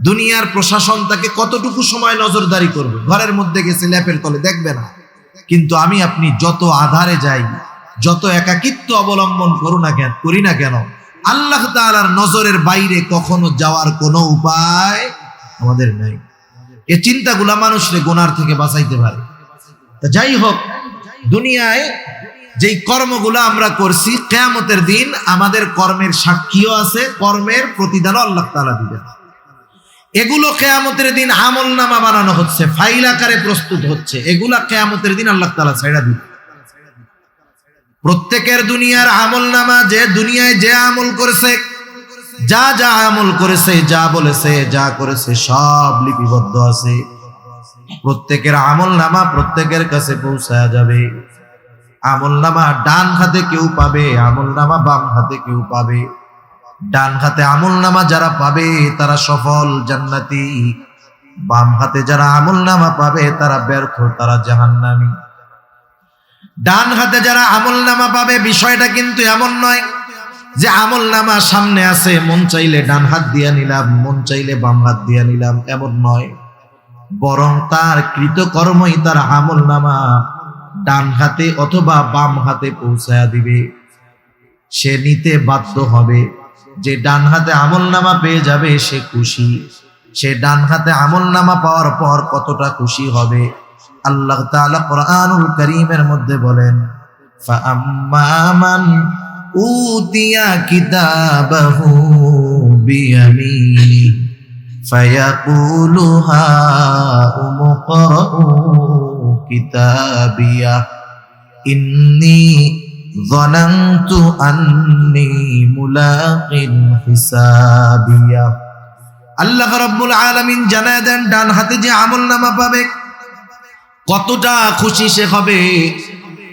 দুনিয়ার প্রশাসন তাকে কতটুকু সময় নজরদারি করবে? ঘরের মধ্যে গেছে ল্যাপের তলে দেখবে না, কিন্তু আমি আপনি যত আধারে যাই, যত একাকিত্ব অবলম্বন করি না কেন, আল্লাহ তাআলার নজরের বাইরে কখনো যাওয়ার কোনো উপায় আমাদের নাই। এই চিন্তাগুলা মানুষকে গুনার থেকে বাঁচাইতে পারে। তা যাই হোক, দুনিয়ায় যেই কর্মগুলো আমরা করছি, কিয়ামতের দিন আমাদের কর্মের সাক্ষীও আছে, কর্মের প্রতিদানও আল্লাহ তাআলা দিবেন। এগুলো কিয়ামতের দিন আমলনামা বানানো হচ্ছে, ফাইল আকারে প্রস্তুত হচ্ছে, এগুলা কিয়ামতের দিন আল্লাহ তাআলা ছাইড়া দিবেন। প্রত্যেকের দুনিয়ার আমলনামা, যে দুনিয়ায় যে আমল করেছে, যা যা আমল করেছে, যা বলেছে, যা করেছে, সব লিপিবদ্ধ আছে। প্রত্যেকের আমলনামা প্রত্যেকের কাছে পৌঁছায়া যাবে। আমলনামা ডান হাতে কেউ পাবে, আমলনামা বাম হাতে কেউ পাবে। ডান হাতে আমলনামা যারা পাবে তারা সফল জান্নাতি, বাম হাতে যারা আমলনামা পাবে তারা ব্যর্থ, তারা জাহান্নামী। ডান হাতে যারা আমলনামা পাবে, বিষয়টা কিন্তু এমন নয় যে আমলনামা সামনে আছে, মন চাইলে ডান হাত দিয়া নিলাম, মন চাইলে বাম হাত দিয়া নিলাম, এমন নয়। বরং তার কৃতকর্মই তার আমলনামা ডান হাতে অথবা বাম হাতে পৌঁছায়া দিবে। সে নিতে বাধ্য হবে। যে ডান হাতে আমলনামা পেয়ে যাবে সে খুশি, সে ডান হাতে আমলনামা পাওয়ার পর কতটা খুশি হবে। আল্লাহ তাআলা কোরআনুল কারীমের মধ্যে বলেন, ফাআম্মা মান উতিয়া কিতাবাহু বিয়ামিনি ফায়াকুলু হাউম ইকরাউ কিতাবিয়া ইন্নী যানানতু আন্নী মুলাকিন হিসাবিয়া। আল্লাহ রাব্বুল আলামিন জানায় দেন, ডান হাতে যে আমলনামা পাবে কতটা খুশি সে হবে।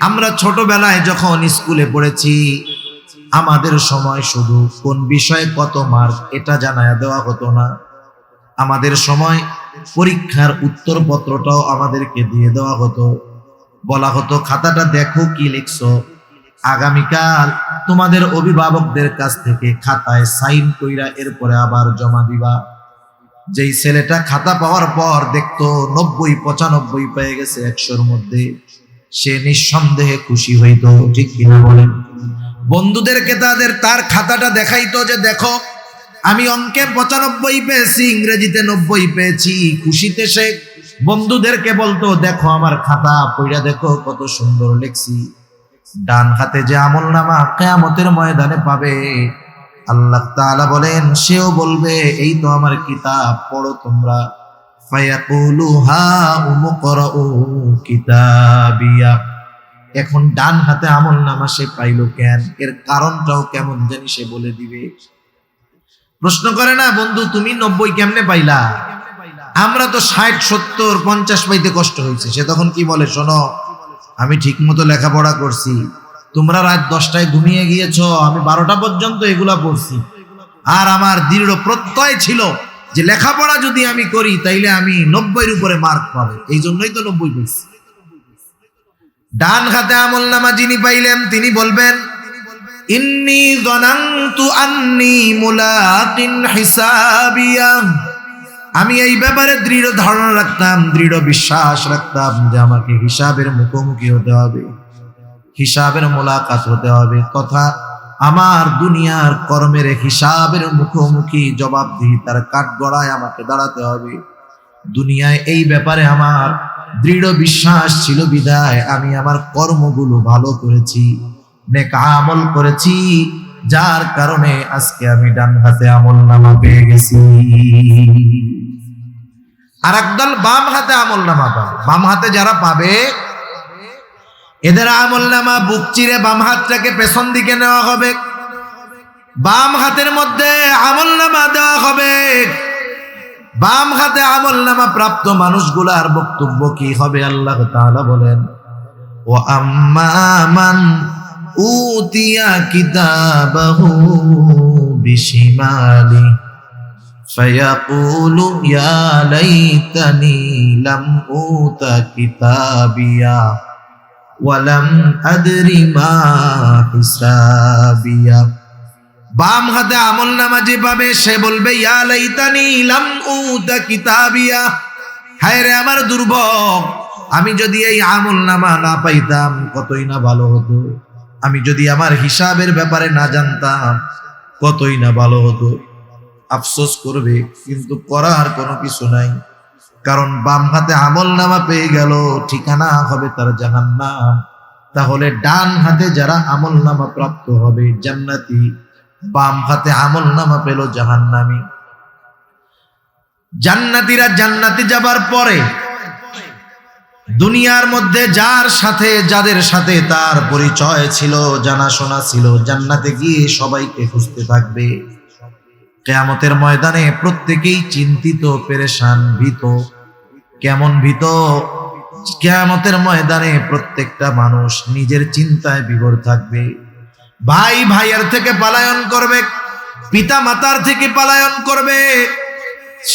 আমরা ছোটবেলায় যখন স্কুলে পড়েছি, আমাদের সময় শুধু কোন বিষয়ে কত মার্ক এটা জানায়া দেওয়া হতো না, আমাদের সময় পরীক্ষার উত্তরপত্রটাও আমাদেরকে দিয়ে দেওয়া হতো। বলা হতো খাতাটা দেখো কি লিখছো, আগামীকাল তোমাদের অভিভাবকদের কাছ থেকে খাতায় সাইন কইরা এরপরে আবার জমা দিবা। যেই ছেলেটা খাতা পাওয়ার পর দেখতো 90-95 পেয়ে গেছে 100-র মধ্যে, সে নিঃসন্দেহে খুশি হইতো, ঠিক কিনা বলেন? বন্ধুদেরকে তার খাতাটা দেখাইতো যে দেখো আমি অঙ্কে 95 পেয়েছি, ইংরেজিতে 90 পেয়েছি। খুশিতে সে বন্ধুদেরকে বলতো দেখো আমার খাতা পড়া দেখো কত সুন্দর লিখছি। ডান হাতে যে আমলনামা কিয়ামতের ময়দানে পাবে, আল্লাহ তাআলা বলেন সেও বলবে এই তো আমার কিতাব, পড়ো তোমরা। ফায়াকুলু হাউম ইকরাউ কিতাবিয়া। এখন ডান হাতে আমলনামা সে পাইলো কেন, এর কারণটাও কেমন জানি সে বলে দিবে। প্রশ্ন করে না বন্ধু তুমি 90 কেমনে পাইলা? আমরা তো 60, 70, 50 পাইতে কষ্ট হয়েছে। সে তখন কি বলে, শোনো আমি ঠিক মতো লেখাপড়া করছি, তোমরা রাত 10টায় ঘুমিয়ে গিয়েছো, আমি 12টা পর্যন্ত এগুলা পড়ছি। আর আমার দৃঢ় প্রত্যয় ছিল যে লেখাপড়া যদি আমি করি তাইলে আমি 90-এর উপরে মার্ক পাবো, এই জন্যই তো 90 পেয়েছি। ডান হাতে আমলনামা যিনি পাইলেন তিনি বলবেন ইন্নী যানানতু আন্নী মুলাকিন হিসাবিয়া। আমি এই ব্যাপারে দৃঢ় ধারণা রাখতাম, দৃঢ় বিশ্বাস রাখতাম যে আমাকে হিসাবের মুখোমুখি হতে হবে, হিসাবের মোলাকাত হতে হবে, তথা আমার দুনিয়ার কর্মের হিসাবের মুখোমুখি জবাবদিহিতার কাঠগড়ায় আমাকে দাঁড়াতে হবে। দুনিয়ায় এই ব্যাপারে আমার দৃঢ় বিশ্বাস ছিল বিধায় আমি আমার কর্মগুলো ভালো করেছি, নেক আমল করেছি, যার কারণে আজকে আমি ডান হাতে আমলনামা পেয়ে গেছি। আর একদল বাম হাতে আমলনামা পাবে। বাম হাতে যারা পাবে এদের আমলনামা বুক চিরে বাম হাতটাকে পেছন দিকে নেওয়া হবে, বাম হাতের মধ্যে আমলনামা দেওয়া হবে। বাম হাতে আমলনামা প্রাপ্ত মানুষগুলার বক্তব্য কি হবে আল্লাহ তাআলা বলেন, ওয়া আম্মা মান উতিয়া কিতাবাহু বিশিমালি ফায়াকুলু ইয়া লাইতানি লাম উতা কিতাবিয়া ওয়ালাম আদরি মা হিসাবিয়া। বাম হাতে আমলনামা যে পাবে সে বলবে ইয়া লাইতানি লাম উতা কিতাবিয়া, হায় রে আমার দুর্ভোগ, আমি যদি এই আমলনামা না পাইতাম কতই না ভালো হতো, আমি যদি আমার হিসাবের ব্যাপারে না জানতাম কতই না ভালো হতো। আফসোস করবে, কিন্তু করার কোনো কিছু নাই, কারণ বাম হাতে আমলনামা পেয়ে গেল, ঠিকানা হবে তার জাহান্নাম। তাহলে ডান হাতে যারা আমলনামা প্রাপ্ত হবে জান্নাতি, বাম হাতে আমলনামা পেল জাহান্নামী। জান্নাতীরা জান্নাতে যাবার পরে দুনিয়ার মধ্যে যাদের সাথে তার পরিচয় ছিল, জানাশোনা ছিল, জান্নাতে গিয়ে সবাইকে খুঁজতে থাকবে। কিয়ামতের ময়দানে প্রত্যেকেই চিন্তিত, পেরেশান, ভীত। কেমন ভীত? কিয়ামতের ময়দানে প্রত্যেকটা মানুষ নিজের চিন্তায় বিভোর থাকবে। ভাই ভাইয়ের থেকে পলায়ন করবে, পিতা মাতার থেকে পলায়ন করবে,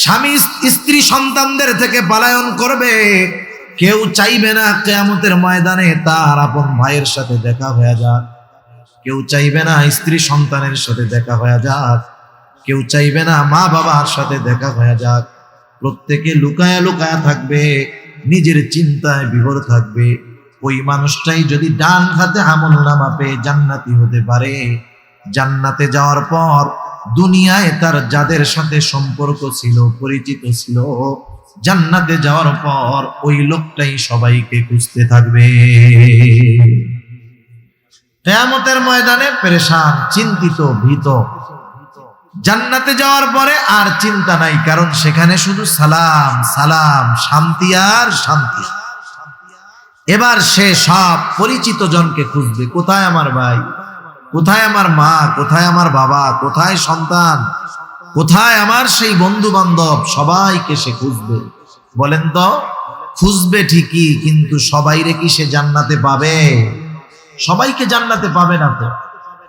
স্বামী স্ত্রী সন্তানদের থেকে পলায়ন করবে। কেউ চাইবে না কিয়ামতের ময়দানে তার আপন ভাইয়ের সাথে দেখা হয়ে যাক, কেউ চাইবে না স্ত্রী সন্তানের সাথে দেখা হয়ে যাক, কেউ চাইবে না মা বাবার সাথে দেখা হয়ে যাক। প্রত্যেকে লুকায়া লুকায়া থাকবে, নিজের চিন্তায় বিভোর থাকবে। ওই মানুষটাই যদি ডান হাতে আমলনামা পেয়ে জান্নাতি হতে পারে, জান্নাতে যাওয়ার পর দুনিয়ায় তার যাদের সাথে সম্পর্ক ছিল, পরিচিত ছিল, জান্নাতে যাওয়ার পর ওই লোকটাই সবাইকে খুঁজতে থাকবে। কিয়ামতের ময়দানে পেরেশান, চিন্তিত, ভীত। জান্নাতে যাওয়ার পরে আর চিন্তা নাই, কারণ সেখানে শুধু সালাম সালাম, শান্তি আর শান্তি। এবার সে সব পরিচিত জনকে খুঁজবে, কোথায় আমার ভাই, কোথায় আমার মা, কোথায় আমার বাবা, কোথায় সন্তান, কোথায় আমার সেই বন্ধু বান্ধব, সবাইকে সে খুঁজবে। বলেন তো, খুঁজবে ঠিকই, কিন্তু সবাইরে কি সে জান্নাতে পাবে? সবাইকে জান্নাতে পাবে না তো।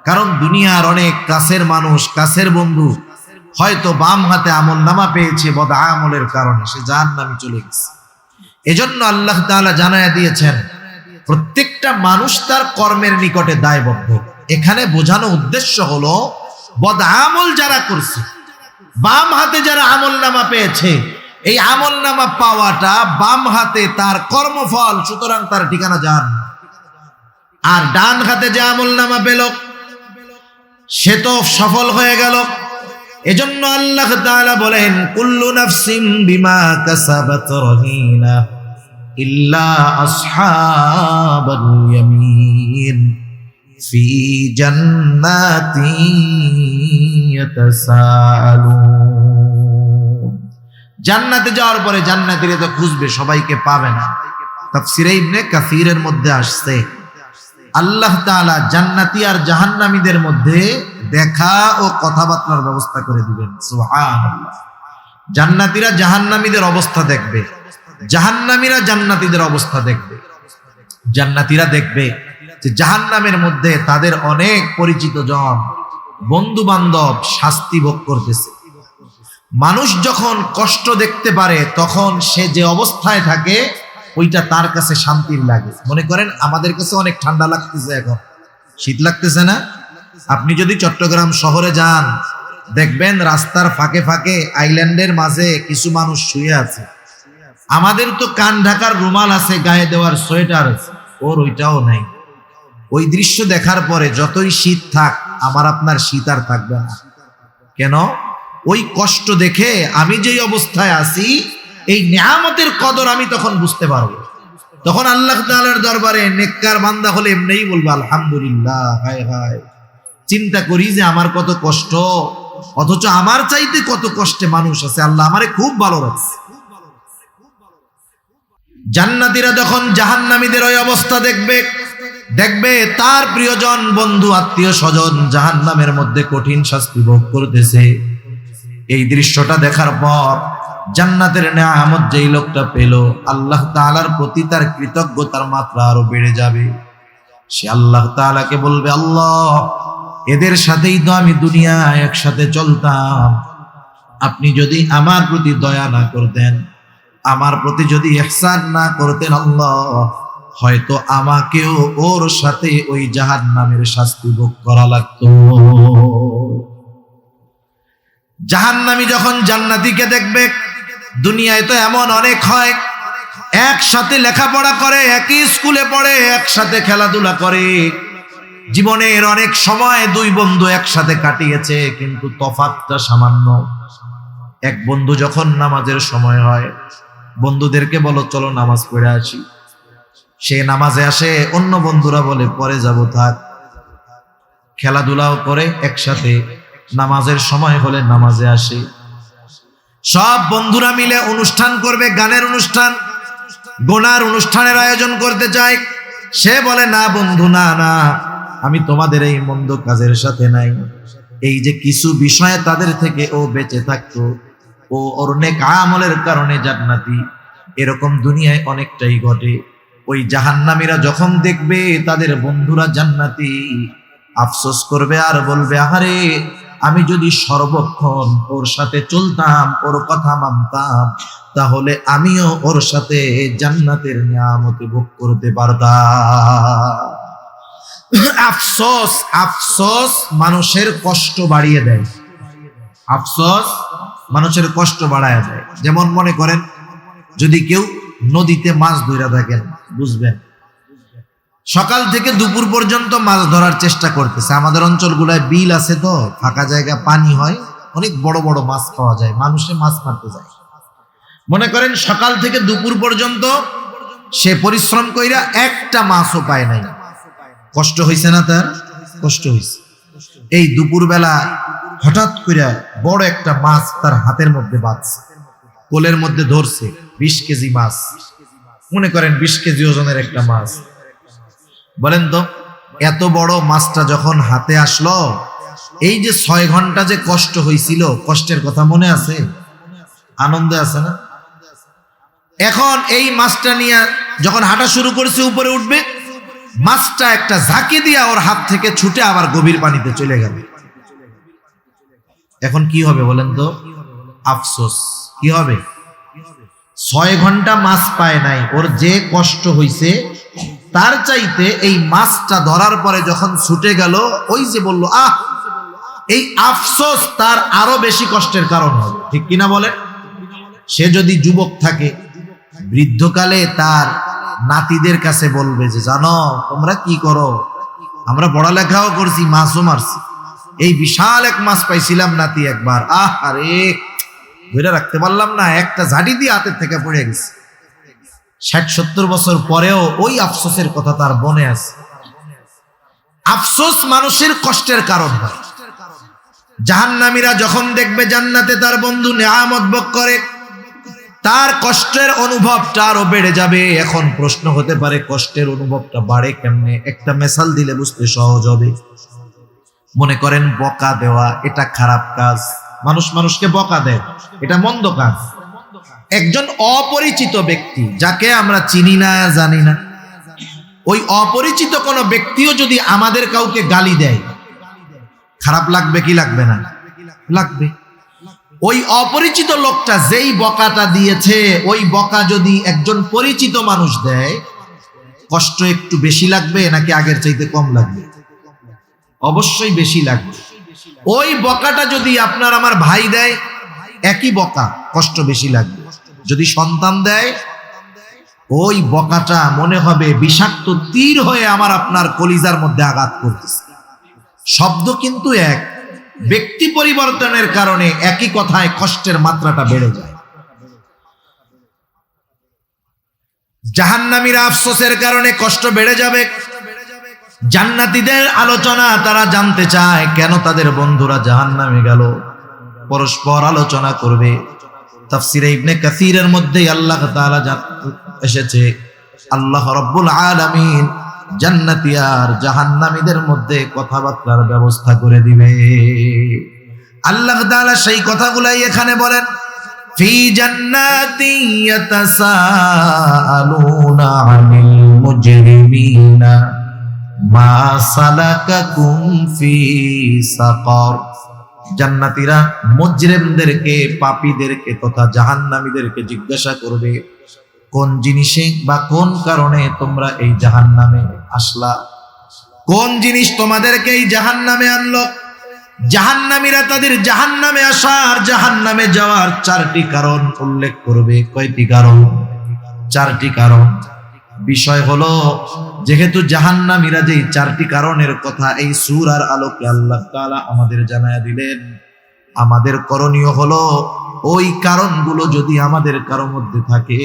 কারণ দুনিয়ার অনেক কাছের মানুষ, কাছের বন্ধু হয়তো বাম হাতে আমলনামা পেয়েছে বদআমলের কারণে, সে জাহান্নামে চলে গেছে। এজন্য আল্লাহ তাআলা জানায়া দিয়েছেন প্রত্যেকটা মানুষ তার কর্মের নিকটে দায়বদ্ধ। এখানে বোঝানো উদ্দেশ্য হলো বদআমল যারা করছে, বাম হাতে যারা আমলনামা পেয়েছে, এই আমলনামা পাওয়াটা বাম হাতে তার কর্মফল, সুতরাং তার ঠিকানা জাহান্নাম। আর ডান হাতে যে আমলনামা পেল সে তো সফল হয়ে গেল। এজন্য আল্লাহ তাআলা বলেন কুল্লু নাফসিন বিমা কাসাবাত রহিনা ইল্লা আসহাবাল ইয়ামিন ফি জান্নাতি ইয়াতাসাআলুন। জান্নাতে যাওয়ার পরে জান্নাতীরা তো খুঁজবে, সবাইকে পাবে না। তাফসীরে ইবনে কাসীরের মধ্যে আসছে আল্লাহ তাআলা জান্নাতি আর জাহান্নামীদের মধ্যে দেখা ও কথাবার্তার ব্যবস্থা করে দিবেন। সুবহানাল্লাহ। জান্নাতীরা জাহান্নামীদের অবস্থা দেখবে, জাহান্নামীরা জান্নাতীদের অবস্থা দেখবে। জান্নাতীরা দেখবে যে জাহান্নামের মধ্যে তাদের অনেক পরিচিত জন, বন্ধু বান্ধব শাস্তি ভোগ করতেছে। মানুষ যখন কষ্ট দেখতে পারে তখন সে যে অবস্থায় থাকে ওইটা তার কাছে শান্তির লাগে। মনে করেন আমাদের কাছে অনেক ঠান্ডা লাগতেছে, এখন শীত লাগতেছে না? আপনি যদি চট্টগ্রাম শহরে যান দেখবেন রাস্তার ফাঁকে ফাঁকে আইল্যান্ডের মাঝে কিছু মানুষ শুয়ে আছে। আমাদের তো কান ঢাকার রুমাল আছে, গায়ে দেওয়ার সোয়েটার আছে, ওর ওইটাও নাই। ওই দৃশ্য দেখার পরে যতই শীত থাক আমার আপনার শীত আর থাকবে না। কেন? ওই কষ্ট দেখে আমি যেই অবস্থায় আছি এই নিয়ামতের কদর আমি তখন বুঝতে পারবো। তখন আল্লাহ তাআলার দরবারে নেককার বান্দা হলে এমনিই বলবে আলহামদুলিল্লাহ। হায় হায়, চিন্তা করি যে আমার কত কষ্ট, অথচ আমার চাইতে কত কষ্টে মানুষ আছে, আল্লাহ আমারে খুব ভালো রাখছে। জান্নাতীরা যখন জাহান্নামীদের ওই অবস্থা দেখবে, দেখবে তার প্রিয়জন, বন্ধু, আত্মীয় স্বজন জাহান্নামের মধ্যে কঠিন শাস্তি ভোগ করতেছে। এই দৃশ্যটা দেখার পর জান্নাতের নিয়ামত যেই লোকটা পেল, আল্লাহ তাআলার প্রতি তার কৃতজ্ঞতার মাত্রা আরো বেড়ে যাবে। সে আল্লাহ তাআলাকে বলবে, আল্লাহ এদের সাথেই তো আমি দুনিয়ায় একসাথে চলতাম, আপনি যদি আমার প্রতি দয়া না করতেন, আমার প্রতি যদি ইহসান না করতেন আল্লাহ, হয়তো আমাকেও ওর সাথে ওই জাহান্নামের শাস্তি ভোগ করা লাগতো। জাহান্নামী যখন জান্নাতীকে দেখবে, দুনিয়ায় তো এমন অনেক হয়, একসাথে লেখাপড়া করে, একই স্কুলে পড়ে, একসাথে খেলাধুলা করে, জীবনের অনেক সময় দুই বন্ধু একসাথে কাটিয়েছে, কিন্তু তফাৎটা সামান্য। এক বন্ধু যখন নামাজের সময় হয় বন্ধুদেরকে বলো চলো নামাজ পড়ে আসি, সে নামাজে আসে, অন্য বন্ধুরা বলে পরে যাব, থাক। খেলাধুলাও করে একসাথে, নামাজের সময় হলে নামাজে আসে। সব বন্ধুরা মিলে অনুষ্ঠান করবে, গানের অনুষ্ঠান, গোনার অনুষ্ঠানের আয়োজন করতে চায়। সে বলে না বন্ধু, না না, আমি তোমাদের এই মন্দ কাজের সাথে নাই। এই যে কিছু বিষয়ে তাদের থেকে ও বেঁচে থাকতো, ও ওর নেক আমলের কারণে জান্নাতি, এরকম দুনিয়ায় অনেকটাই ঘটে। ওই জাহান্নামীরা যখন দেখবে তাদের বন্ধুরা জান্নাতি, আফসোস করবে আর বলবে, আহারে আমি যদি সর্বক্ষণ ওর সাথে চলতাম, ওর কথা মানতাম, তাহলে আমিও ওর সাথে জান্নাতের নিয়ামত ভোগ করতে পারতাম। আফসোস, আফসোস মানুষের কষ্ট বাড়িয়ে দেয়। আফসোস মানুষের কষ্ট বাড়ায় দেয়। যেমন মনে করেন যদি কেউ নদীতে মাছ ধরে থাকেন, বুঝবেন সকাল থেকে দুপুর পর্যন্ত মাছ ধরার চেষ্টা করতেছে। আমাদের অঞ্চলগুলায় বিল আছে তো, ফাঁকা জায়গা, পানি হয়, অনেক বড় বড় মাছ পাওয়া যায়, মানুষে মাছ মারতে যায়। মনে করেন সকাল থেকে দুপুর পর্যন্ত সে পরিশ্রম কইরা একটা মাছও পায় নাই। কষ্ট হইছে না? তার কষ্ট হইছে। এই দুপুর বেলা হঠাৎ করে বড় একটা মাছ তার হাতের মধ্যে বাঁধছে, কোলের মধ্যে ধরছে। 20 কেজি মাছ, মনে করেন 20 কেজি ওজনের একটা মাছ। বলেন তো এত বড় মাছটা যখন হাতে আসলো, এই যে 6 ঘন্টা যে কষ্ট হয়েছিল, কষ্টের কথা মনে আছে? আনন্দে আছে না? এখন এই মাছটা নিয়ে যখন হাঁটা শুরু করেছে, উপরে উঠবে, মাছটা একটা ঝাঁকি দিয়া ওর হাত থেকে ছুটে আবার গভীর পানিতে চলে গেল। এখন কি হবে বলেন তো? আফসোস। কি হবে? 6 ঘন্টা মাছ পায় নাই, ওর যে কষ্ট হইছে তার চাইতে এই মাছটা ধরার পরে যখন ছুটে গেল, ওই যে বলল আহ, এই আফসোস তার আরো বেশি কষ্টের কারণ হবে। ঠিক কিনা বলেন? সে যদি যুবক থাকে, বৃদ্ধকালে তার নাতিদের কাছে বলবে যে জানো তোমরা কি করো, আমরা পড়ালেখাও করছি, মাছও মারছি, এই বিশাল এক মাছ পাইছিলাম নাতি একবার, আহ আরে ধরে রাখতে পারলাম না, একটা ঝাঁটি দিয়ে হাতের থেকে পড়ে গেছে। 60-70 বছর পরেও ওই আফসোসের কথা তার মনে আছে। আফসোস মানুষের কষ্টের কারণ হয়। জাহান্নামীরা যখন দেখবে জান্নাতে তার বন্ধু নেয়ামত ভোগ করে, তার কষ্টের অনুভবটা আরো বেড়ে যাবে। এখন প্রশ্ন হতে পারে কষ্টের অনুভবটা বাড়ে কেমনে? একটা মেসাল দিলে বুঝতে সহজ হবে। মনে করেন বকা দেওয়া এটা খারাপ কাজ, মানুষ মানুষকে বকা দেয়, এটা মন্দ কাজ। একজন অপরিচিত ব্যক্তি যাকে আমরা চিনি না জানি না, ওই অপরিচিত কোনো ব্যক্তিও যদি আমাদের কাউকে গালি দেয়, খারাপ লাগবে কি লাগবে না? লাগবে। ওই অপরিচিত লোকটা যেই বকাটা দিয়েছে, ওই বকা যদি একজন পরিচিত মানুষ দেয়, কষ্ট একটু বেশি লাগবে নাকি আগের চাইতে কম লাগবে? অবশ্যই বেশি লাগবে। ওই বকাটা যদি আপনার আমার ভাই দেয়, একই বকা, কষ্ট বেশি লাগবে। যদি সন্তান দেয়, ওই বকাটা মনে হবে বিষাক্ত তীর হয়ে আমার আপনার কলিজার মধ্যে আঘাত করতেছে। শব্দ কিন্তু এক, ব্যক্তি পরিবর্তনের কারণে একই কথায় কষ্টের মাত্রাটা বেড়ে যায়। জাহান্নামীরা আফসোসের কারণে কষ্ট বেড়ে যাবে। জান্নাতীদের আলোচনা, তারা জানতে চায় কেন তাদের বন্ধুরা জাহান্নামে গেল, পরস্পর আলোচনা করবে। তাফসিরে ইবনে কাসিরের মধ্যে আল্লাহ তাআলা এসেছে, আল্লাহ রাব্বুল আলামিন জান্নাতি আর জাহান্নামীদের মধ্যে কথাবার্তার ব্যবস্থা করে দিবে। আল্লাহ তাআলা সেই কথাগুলাই এখানে বলেন, ফি জান্নাতি ইয়াতাসাআলুনা আনিল মুজরিমিনা মা সালাকাকুম ফি সাকার। জান্নাতীরা মুজরিমদেরকে, পাপীদেরকে তথা জাহান্নামীদেরকে জিজ্ঞাসা করবে, কোন জিনিসে বা কোন কারণে তোমরা এই জাহান্নামে আসলা? কোন জিনিস তোমাদেরকে এই জাহান্নামে আনলো? জাহান্নামীরা তাদের জাহান্নামে আসার, জাহান্নামে যাওয়ার 4টি কারণ উল্লেখ করবে। কয়টি কারণ? 4টি কারণ। বিষয় হলো, যেহেতু জাহান্নামীরা যেই 4টি কারণের কথা এই সূরার আলোকে আল্লাহ তাআলা আমাদের জানায়া দিলেন, আমাদের করণীয় হলো ওই কারণগুলো যদি আমাদের কারো মধ্যে থাকে,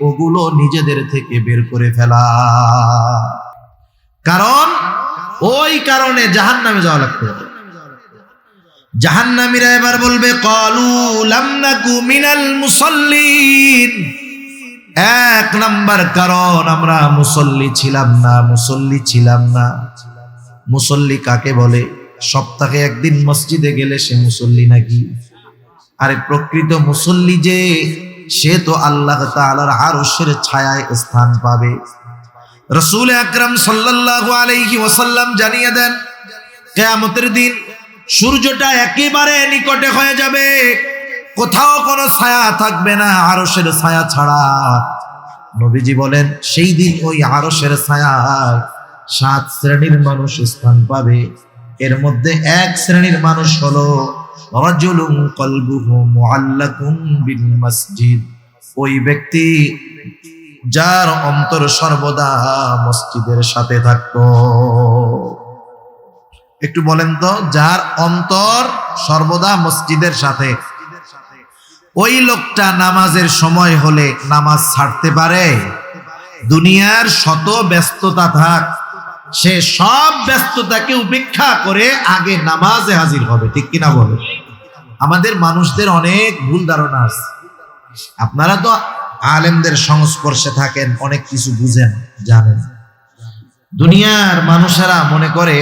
ওগুলো নিজেদের থেকে বের করে ফেলা। কারণ ওই কারণে জাহান্নামে যাওয়া লাগতে হবে। জাহান্নামীরা এবার বলবে, ক্বালু লাম নাকু মিনাল মুসাল্লিন। 1 নাম্বার কারণ, আমরা মুসল্লি ছিলাম না, মুসল্লি ছিলাম না। মুসল্লি কাকে বলে? সপ্তাহে একদিন মসজিদে গেলে সে মুসল্লি নাকি? আরে প্রকৃত মুসল্লি যে, সে তো আল্লাহ তাআলার আরশের ছায়ায় স্থান পাবে। রাসূল আকরাম সাল্লাল্লাহু আলাইহি ওয়াসাল্লাম জানিয়ে দেন, কিয়ামতের দিন সূর্যটা একেবারে নিকটে হয়ে যাবে, কোথাও কোনো ছায়া থাকবে না আরশের ছায়া ছাড়া। নবীজি বলেন, সেই দিন ওই আরশের ছায়ায় 7 শ্রেণীর মানুষ স্থান পাবে। এর মধ্যে 1 শ্রেণীর মানুষ হলো রাজুলুন কলবুহু মুআল্লাকুন বিল মসজিদ। ওই ব্যক্তি যার অন্তর সর্বদা মসজিদের সাথে থাকতো। একটু বলেন তো, যার অন্তর সর্বদা মসজিদের সাথে, ওই লোকটা নামাজের সময় হলে নামাজ ছাড়তে পারে? দুনিয়ার শত ব্যস্ততা থাক, সে সব ব্যস্ততাকে উপেক্ষা করে আগে নামাজে হাজির হবে, ঠিক কিনা বলে? আমাদের মানুষদের অনেক ভুল ধারণা আছে। আপনারা তো আলেমদের সংস্পর্শে থাকেন, অনেক কিছু বুঝেন, জানেন। দুনিয়ার মানুষেরা মনে করে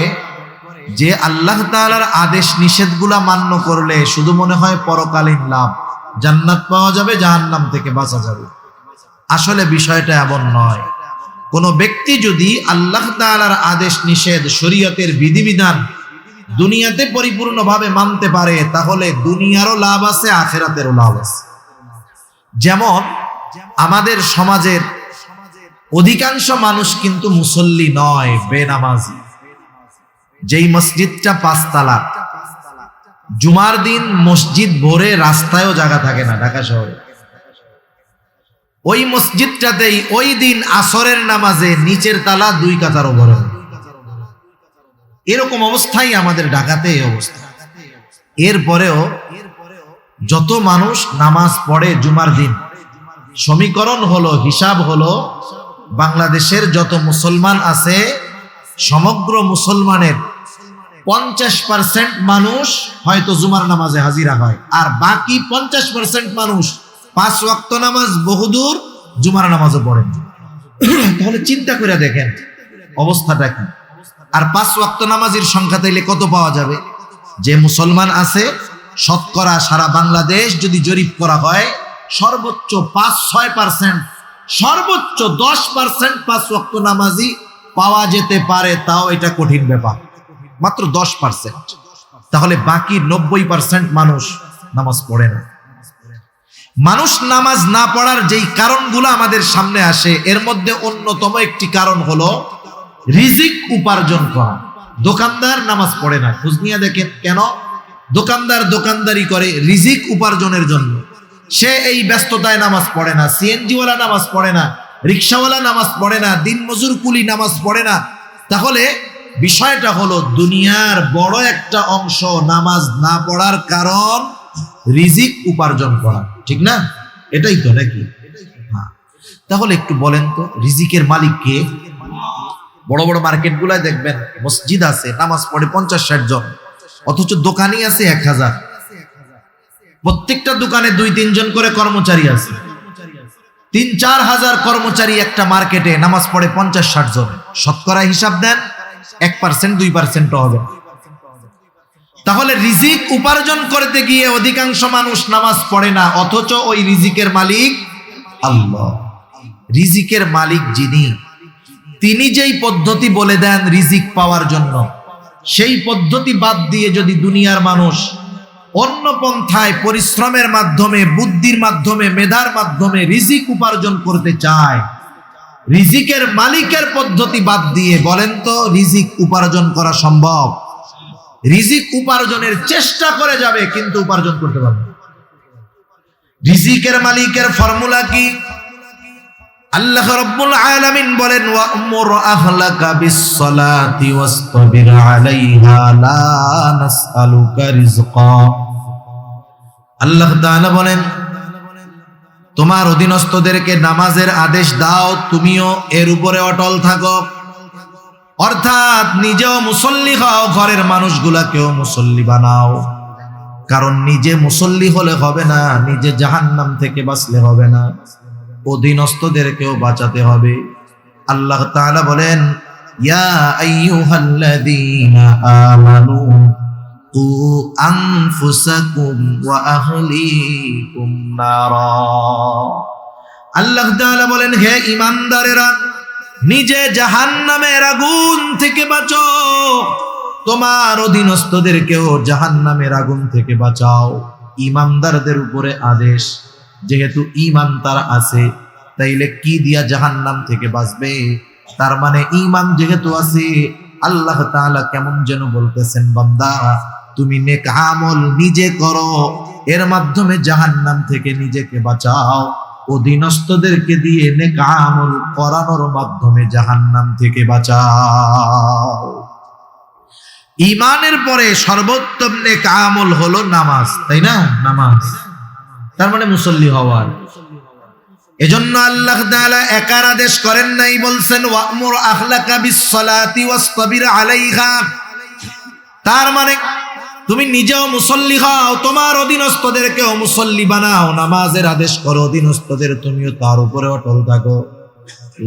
যে আল্লাহ তাআলার আদেশ নিষেধগুলা মান্য করলে শুধু মনে হয় পরকালীন লাভ, জান্নাত পাওয়া যাবে, জাহান্নাম থেকে বাঁচা যাবে। আসলে বিষয়টা এমন নয়। কোন ব্যক্তি যদি আল্লাহ তাআলার আদেশ নিষেধ, শরীয়তের বিধিবিধান দুনিয়াতে পরিপূর্ণভাবে মানতে পারে, তাহলে দুনিয়ারও লাভ আছে, আখিরাতেরও লাভ আছে। যেমন আমাদের সমাজের অধিকাংশ মানুষ কিন্তু মুসল্লি নয়, বেনামাজি। যেই মসজিদটা 5 তালা, জুমার দিন মসজিদ ভরে রাস্তায়ও জায়গা থাকে না ঢাকা শহরে, ওই মসজিদটাতেই ওই দিন আসরের নামাজে নিচের তালা 2 কাতারও ভরে। এরকম অবস্থাই আমাদের ঢাকাতে এই অবস্থা। এরপরেও যত মানুষ নামাজ পড়ে জুমার দিন, সমীকরণ হলো, হিসাব হলো, বাংলাদেশের যত মুসলমান আছে সমগ্র মুসলমানের 50% মানুষ হয়তো জুমার নামাজে হাজিরা হয়, আর বাকি 50% মানুষ 5 ওয়াক্ত নামাজ বহুদূর, জুমার নামাজও পড়েন। তাহলে চিন্তা করে দেখেন অবস্থাটা কি। আর 5 ওয়াক্ত নামাজের সংখ্যা তাইলে কত পাওয়া যাবে? যে মুসলমান আছে শতকরা সারা বাংলাদেশ যদি জরিপ করা হয়, সর্বোচ্চ 5-6%, সর্বোচ্চ 10% 5 ওয়াক্ত নামাজি পাওয়া যেতে পারে। তাও এটা কঠিন ব্যাপার, মাত্র 10%। তাহলে বাকি 90% মানুষ নামাজ পড়ে না। মানুষ নামাজ না পড়ার যেই কারণগুলো আমাদের সামনে আসে, এর মধ্যে অন্যতম একটি কারণ হলো রিজিক উপার্জন করা। দোকানদার নামাজ পড়ে না, খোঁজ নিয়ে দেখেন কেন? দোকানদার দোকানদারি করে রিজিক উপার্জনের জন্য। সে এই ব্যস্ততায় নামাজ পড়ে না, সিএনজিওয়ালা নামাজ পড়ে না, রিক্সাওয়ালা নামাজ পড়ে না, দিন মজুর কুলি নামাজ পড়ে না। তাহলে বিষয়টা হলো দুনিয়ার বড় একটা অংশ নামাজ না পড়ার কারণ রিজিক উপার্জন করা, ঠিক না? এটাই তো নাকি? হ্যাঁ। তাহলে একটু বলেন তো, রিজিকের মালিক কে? বড় বড় মার্কেটগুলায় দেখবেন মসজিদ আছে, নামাজ পড়ে 50-60 জন, অথচ দোকানই আছে 1000। প্রত্যেকটা দোকানে 2-3 জন করে কর্মচারী আছে। 3-4 হাজার কর্মচারী একটা মার্কেটে, নামাজ পড়ে 50-60 জন। শতকরা হিসাব দেন, 1%, 2% হবে। তাহলে রিজিক উপার্জন করতে গিয়ে অধিকাংশ মানুষ নামাজ পড়ে না, অথচ ওই রিজিকের মালিক আল্লাহ। রিজিকের মালিক যিনি, তিনি যেই পদ্ধতি বলে দেন রিজিক পাওয়ার জন্য, সেই পদ্ধতি বাদ দিয়ে যদি দুনিয়ার মানুষ অন্য পন্থায় পরিশ্রমের মাধ্যমে, বুদ্ধির মাধ্যমে, মেধার মাধ্যমে রিজিক উপার্জন করতে চায়, রিজিকের মালিকের পদ্ধতি বাদ দিয়ে বলেন তো রিজিক উপার্জন করা সম্ভব? রিজিক উপার্জনের চেষ্টা করে যাবে, কিন্তু উপার্জন করতে পারবে না। রিজিকের মালিকের ফর্মুলা কি? আল্লাহ রাব্বুল আলামিন বলেন, ওয়া'মুর আহলাকা বিস-সালাতি ওয়াসতাবির আলাইহা লা নাসআলুকা রিজকা। আল্লাহ তাআলা বলেন, তোমার অধীনস্থদেরকে নামাজের আদেশ দাও, তুমিও এর উপরে অটল থাকো। অর্থাৎ নিজেও মুসল্লি হও, ঘরের মানুষগুলাকেও মুসল্লি বানাও। কারণ নিজে মুসল্লি হলে হবে না, নিজে জাহান্নাম থেকে বাঁচলে হবে না, অধীনস্থদেরকেও বাঁচাতে হবে। আল্লাহ তাআলা বলেন, ইয়া আইয়ুহাল্লাযীনা আমানু কু আনফুসাকুম ওয়া আহলিকুম নারা। আল্লাহ তাআলা বলেন, হে ঈমানদারেরা, নিজে জাহান্নামের আগুন থেকে বাঁচো, তোমার অধীনস্থদেরকেও জাহান্নামের আগুন থেকে বাঁচাও। ঈমানদারদের উপরে আদেশ। যেহেতু ঈমান তার আছে, তাইলে কি দিয়া জাহান্নাম থেকে বাঁচবে? তার মানে ঈমান যেহেতু আছে, আল্লাহ তাআলা কেমন যেন বলতেছেন, বান্দা তুমি নেক আমল নিজে করো, এর মাধ্যমে জাহান্নাম থেকে নিজেকে বাঁচাও। অধীনস্থদেরকে দিয়ে নেক আমল করানোর মাধ্যমে জাহান্নাম থেকে বাঁচাও। ঈমানের পরে সর্বোত্তম নেক আমল হলো নামাজ, তাই না? নামাজ, তার মানে মুসল্লি হওয়ার। এজন্য আল্লাহ তাআলা একার আদেশ করেন নাই, বলছেন ওয়া'মুর আহলাকা বিস-সালাতি ওয়াসতাবির আলাইহা। তার মানে তুমি নিজেও মুসল্লি হও, তোমার অধীনস্থদেরকেও মুসল্লি বানাও, নামাজের আদেশ করো অধীনস্থদের, তুমিও তার উপরে অটল থাকো।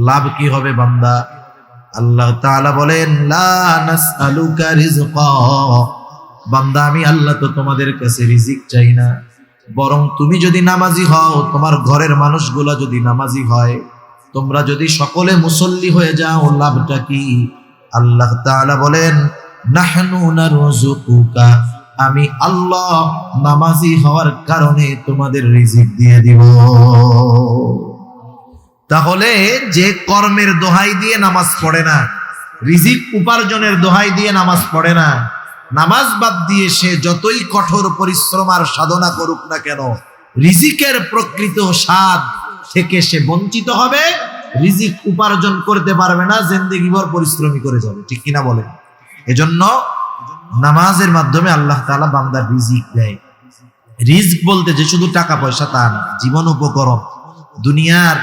লাভ কি হবে বান্দা? আল্লাহ তাআলা বলেন লা নাসআলুকা রিজকা, বান্দা আমি আল্লাহ তো তোমাদের কাছে রিজিক চাই না, বরং তুমি যদি নামাজি হও, তোমার ঘরের মানুষগুলা যদি নামাজি হয়, তোমরা যদি সকলে মুসল্লি হয়ে যাও, লাভটা কি? আল্লাহ তাআলা বলেন নাহনু নারযুকুকা, আমি আল্লাহ নামাজি হওয়ার কারণে তোমাদের রিজিক দিয়ে দিব। তাহলে যে কর্মের দোহাই দিয়ে নামাজ পড়ে না, রিজিক উপার্জনের দোহাই দিয়ে নামাজ পড়ে না, নামাজ বাদ দিয়ে সে যতই কঠোর পরিশ্রম আর সাধনা করুক না কেন, রিজিকের প্রকৃত স্বাদ থেকে সে বঞ্চিত হবে, রিজিক উপার্জন করতে পারবে না, জিন্দেগিভর পরিশ্রমী করে যাবে। ঠিক কিনা বলেন? এজন্য নামাজের মাধ্যমে আল্লাহ তাআলা বান্দার রিজিক দেয়। রিজক বলতে যে শুধু টাকা পয়সা তা না, জীবন উপকরণ। দুনিয়ার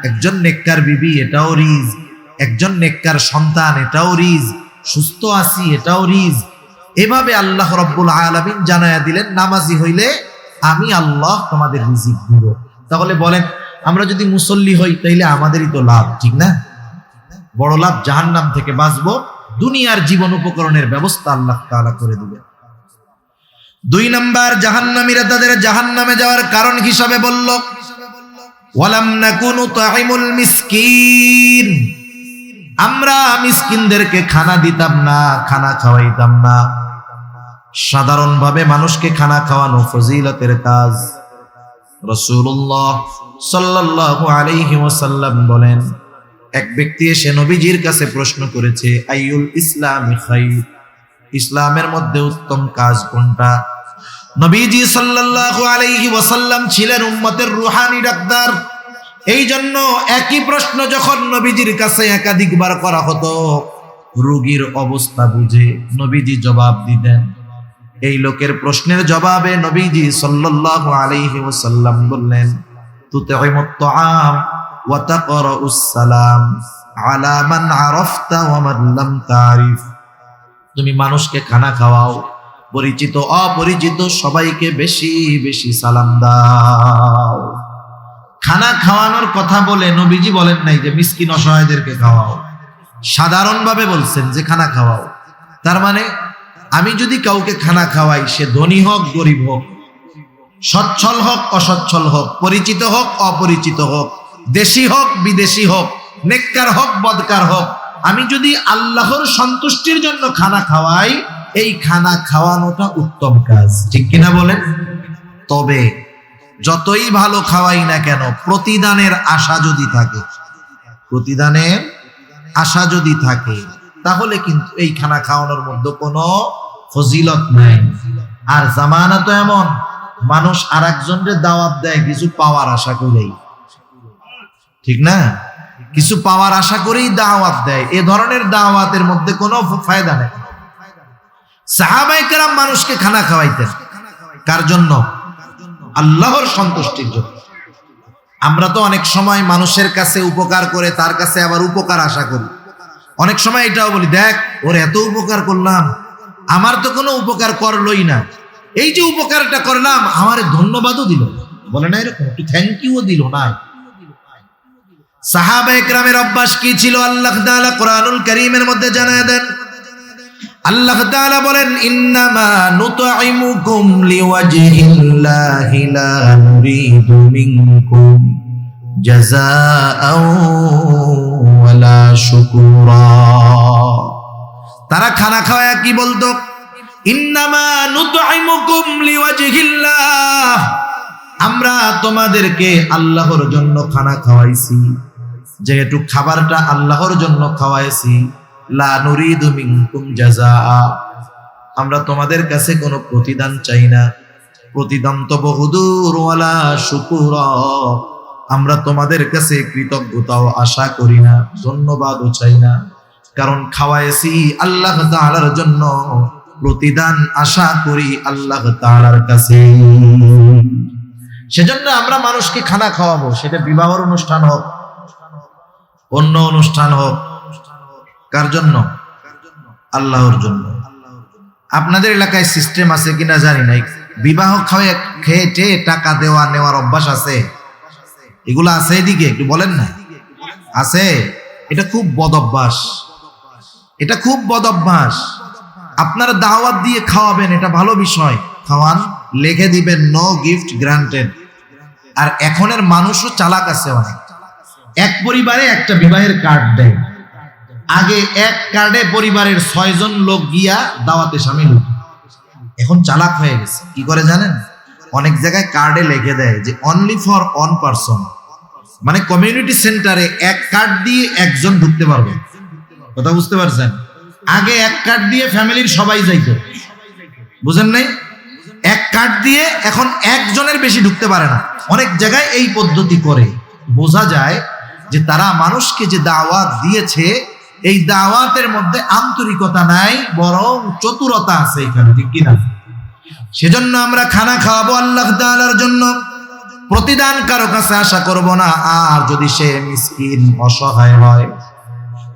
একজন নেককার বিবি, এটাও রিজক। একজন নেককার সন্তান, এটাও রিজক। সুস্থ আছি, এটাও রিজক। এভাবে আল্লাহ রাব্বুল আলামিন জানায়া দিলেন, নামাজি হইলে আমি আল্লাহ তোমাদের রিজিক দিব। তাহলে বলেন, আমরা যদি মুসল্লি হই তাইলে আমাদেরই তো লাভ, ঠিক না? বড় লাভ, জাহান্নাম থেকে বাঁচবো, দুনিয়ার জীবন উপকরণের ব্যবস্থা আল্লাহ তাআলা করে দিবেন। 2 নাম্বার, জাহান্নামীরা তাদের জাহান্নামে যাওয়ার কারণ হিসাবে বলল ওয়ালাম নাকুনু তাইমুল মিসকিন, আমরা মিসকিনদেরকে খানা দিতাম না, খানা খাওয়াইতাম না। সাধারণভাবে মানুষকে খানা খাওয়ানো ফজিলতের কাজ। রাসূলুল্লাহ সাল্লাল্লাহু আলাইহি ওয়াসাল্লাম বলেন, এক ব্যক্তি এসে নবীজির কাছে প্রশ্ন করেছে, আইয়ুল ইসলামি খায়র, ইসলামের মধ্যে উত্তম কাজ কোনটা? নবীজি সাল্লাল্লাহু আলাইহি ওয়াসাল্লাম ছিলেন উম্মতের রূহানী ডাক্তার। এই জন্য একই প্রশ্ন যখন নবীজির কাছে একাধিকবার করা হতো, রোগীর অবস্থা বুঝে নবীজি জবাব দিতেন। এই লোকের প্রশ্নের জবাবে নবীজি সাল্লাল্লাহু আলাইহি ওয়াসাল্লাম বললেন, তুতঈমুত তাআম ওয়া তাকরাউস সালাম আলা মান আরাফতা ওয়া মান লাম তারিফ, তুমি মানুষকে খানা খাওয়াও, পরিচিত অপরিচিত সবাইকে বেশি বেশি সালাম দাও। খানা খাওয়ানোর কথা বলে নবীজি বলেন নাই যে মিসকিন অসহায়দেরকে খাওয়াও, সাধারণভাবে বলছেন যে খানা খাওয়াও। তার মানে আমি যদি কাউকে খানা খাওয়াই, সে ধনী হোক গরিব হোক, সচ্ছল হোক অসচ্ছল হোক, পরিচিত হোক অপরিচিত হোক, দেশি হোক বিদেশি হোক, নেককার হোক বদকার হোক, আমি যদি আল্লাহর সন্তুষ্টির জন্য খানা খাওয়াই, এই খানা খাওয়ানোটা উত্তম কাজ। ঠিক কিনা বলেন? তবে যতই ভালো খাওয়াই না কেন, প্রতিদানের আশা যদি থাকে, প্রতিদানের আশা যদি থাকে, তাহলে কিন্তু এই খানা খাওয়ানোর মধ্যে কোনো ফজিলত নাই। আর জামানা তো এমন, মানুষ আর একজনের দাওয়াত দেয় কিছু পাওয়ার আশা করেই, ঠিক না? কিছু পাওয়ার আশা করেই দাওয়াত দেয়। এ ধরনের দাওয়াতের মধ্যে কোনো ফায়দা নেই। সাহাবায়ে কেরাম মানুষকে খানা খাওয়াইতেন কার জন্য? আল্লাহর সন্তুষ্টির জন্য। আমরা তো অনেক সময় মানুষের কাছে উপকার করে তার কাছে আবার উপকার আশা করি। অনেক সময় এটাও বলি, দেখ ওর এত উপকার করলাম, আমার তো কোনো উপকার করলোই না, এই যে উপকারটা করলাম আমার ধন্যবাদও দিল, বলে না এরকম, একটু থ্যাংক ইউও দিল না। সাহাবায়ে কেরামের অভ্যাস কি ছিল? আল্লাহ তাআলা কোরআনুল কারীমের মধ্যে জানায় দেন। আল্লাহ তাআলা বলেন, ইন্নামা নুতঈমুকুম লিওয়াজহিল্লাহি লা নুরিদু মিনকুম জাযাআও ওয়ালা শুকুরা। তারা খানা খাওয়া কি বলতো? ইন্নামা নুতঈমুকুম লিওয়াজহিল্লাহ, আমরা তোমাদেরকে আল্লাহর জন্য খানা খাওয়াইছি, যেহেতু খাবারটা আল্লাহর জন্য খাওয়াইছি, লা নুরিদু মিনকুম জাযাআ, আমরা তোমাদের কাছে কোনো প্রতিদান চাই না। প্রতিদান তো বহুদূর, ওয়ালা শুকুরা, আমরা তোমাদের কাছে কৃতজ্ঞতাও আশা করি না, ধন্যবাদও চাই না। কারণ খাওয়াইছি আল্লাহ তাআলার জন্য, প্রতিদান আশা করি আল্লাহ তাআলার কাছে। সেজন্য আমরা মানুষকে খানা খাওয়াবো, সেটা বিবাহের অনুষ্ঠান হোক, অন্য অনুষ্ঠান হোক। কার জন্য? আল্লাহর জন্য। আপনাদের এলাকায় সিস্টেম আছে কিনা জানি না, বিবাহ খাওয়া খেয়ে টাকা দেওয়া নেওয়ার অভ্যাস আছে? এগুলো আছে এদিকে? একটু বলেন না। আছে? এটা খুব বদ অভ্যাস, এটা খুব বদ অভ্যাস। আপনারা দাওয়াত দিয়ে খাওয়াবেন, এটা ভালো বিষয়, খাওয়ান, লিখে দিবেন নো গিফট গ্রান্টেড। আর এখনের মানুষও চালাক আছে অনেক। এক পরিবারে একটা বিবাহের কার্ড দেয়, আগে এক কার্ডে পরিবারের 6 জন লোক গিয়া দাওয়াতে শামিল হতো। এখন চালাক হয়ে গেছে, কি করে জানেন? অনেক জায়গায় কার্ডে লিখে দেয় যে অনলি ফর 1 পারসন, মানে কমিউনিটি সেন্টারে এক কার্ড দিয়ে একজন ঢুকতে পারবে। কথা বুঝতে পারছেন? আগে এক কার্ড দিয়ে ফ্যামিলির সবাই যাইতো, বুঝেন নাই? এক কার্ড দিয়ে এখন একজনের বেশি ঢুকতে পারে না। অনেক জায়গায় এই পদ্ধতি করে। বোঝা যায় যে তারা মানুষকে যে দাওয়াত দিয়েছে, এই দাওয়াতের মধ্যে আন্তরিকতা নাই, বরং চতুরতা আছে এখানে, ঠিক কিনা? সেজন্য আমরা খানা খাওয়াবো আল্লাহ তাআলার জন্য, প্রতিদান কারো কাছে আশা করব না। আর যদি সে মিসকিন অসহায় হয়,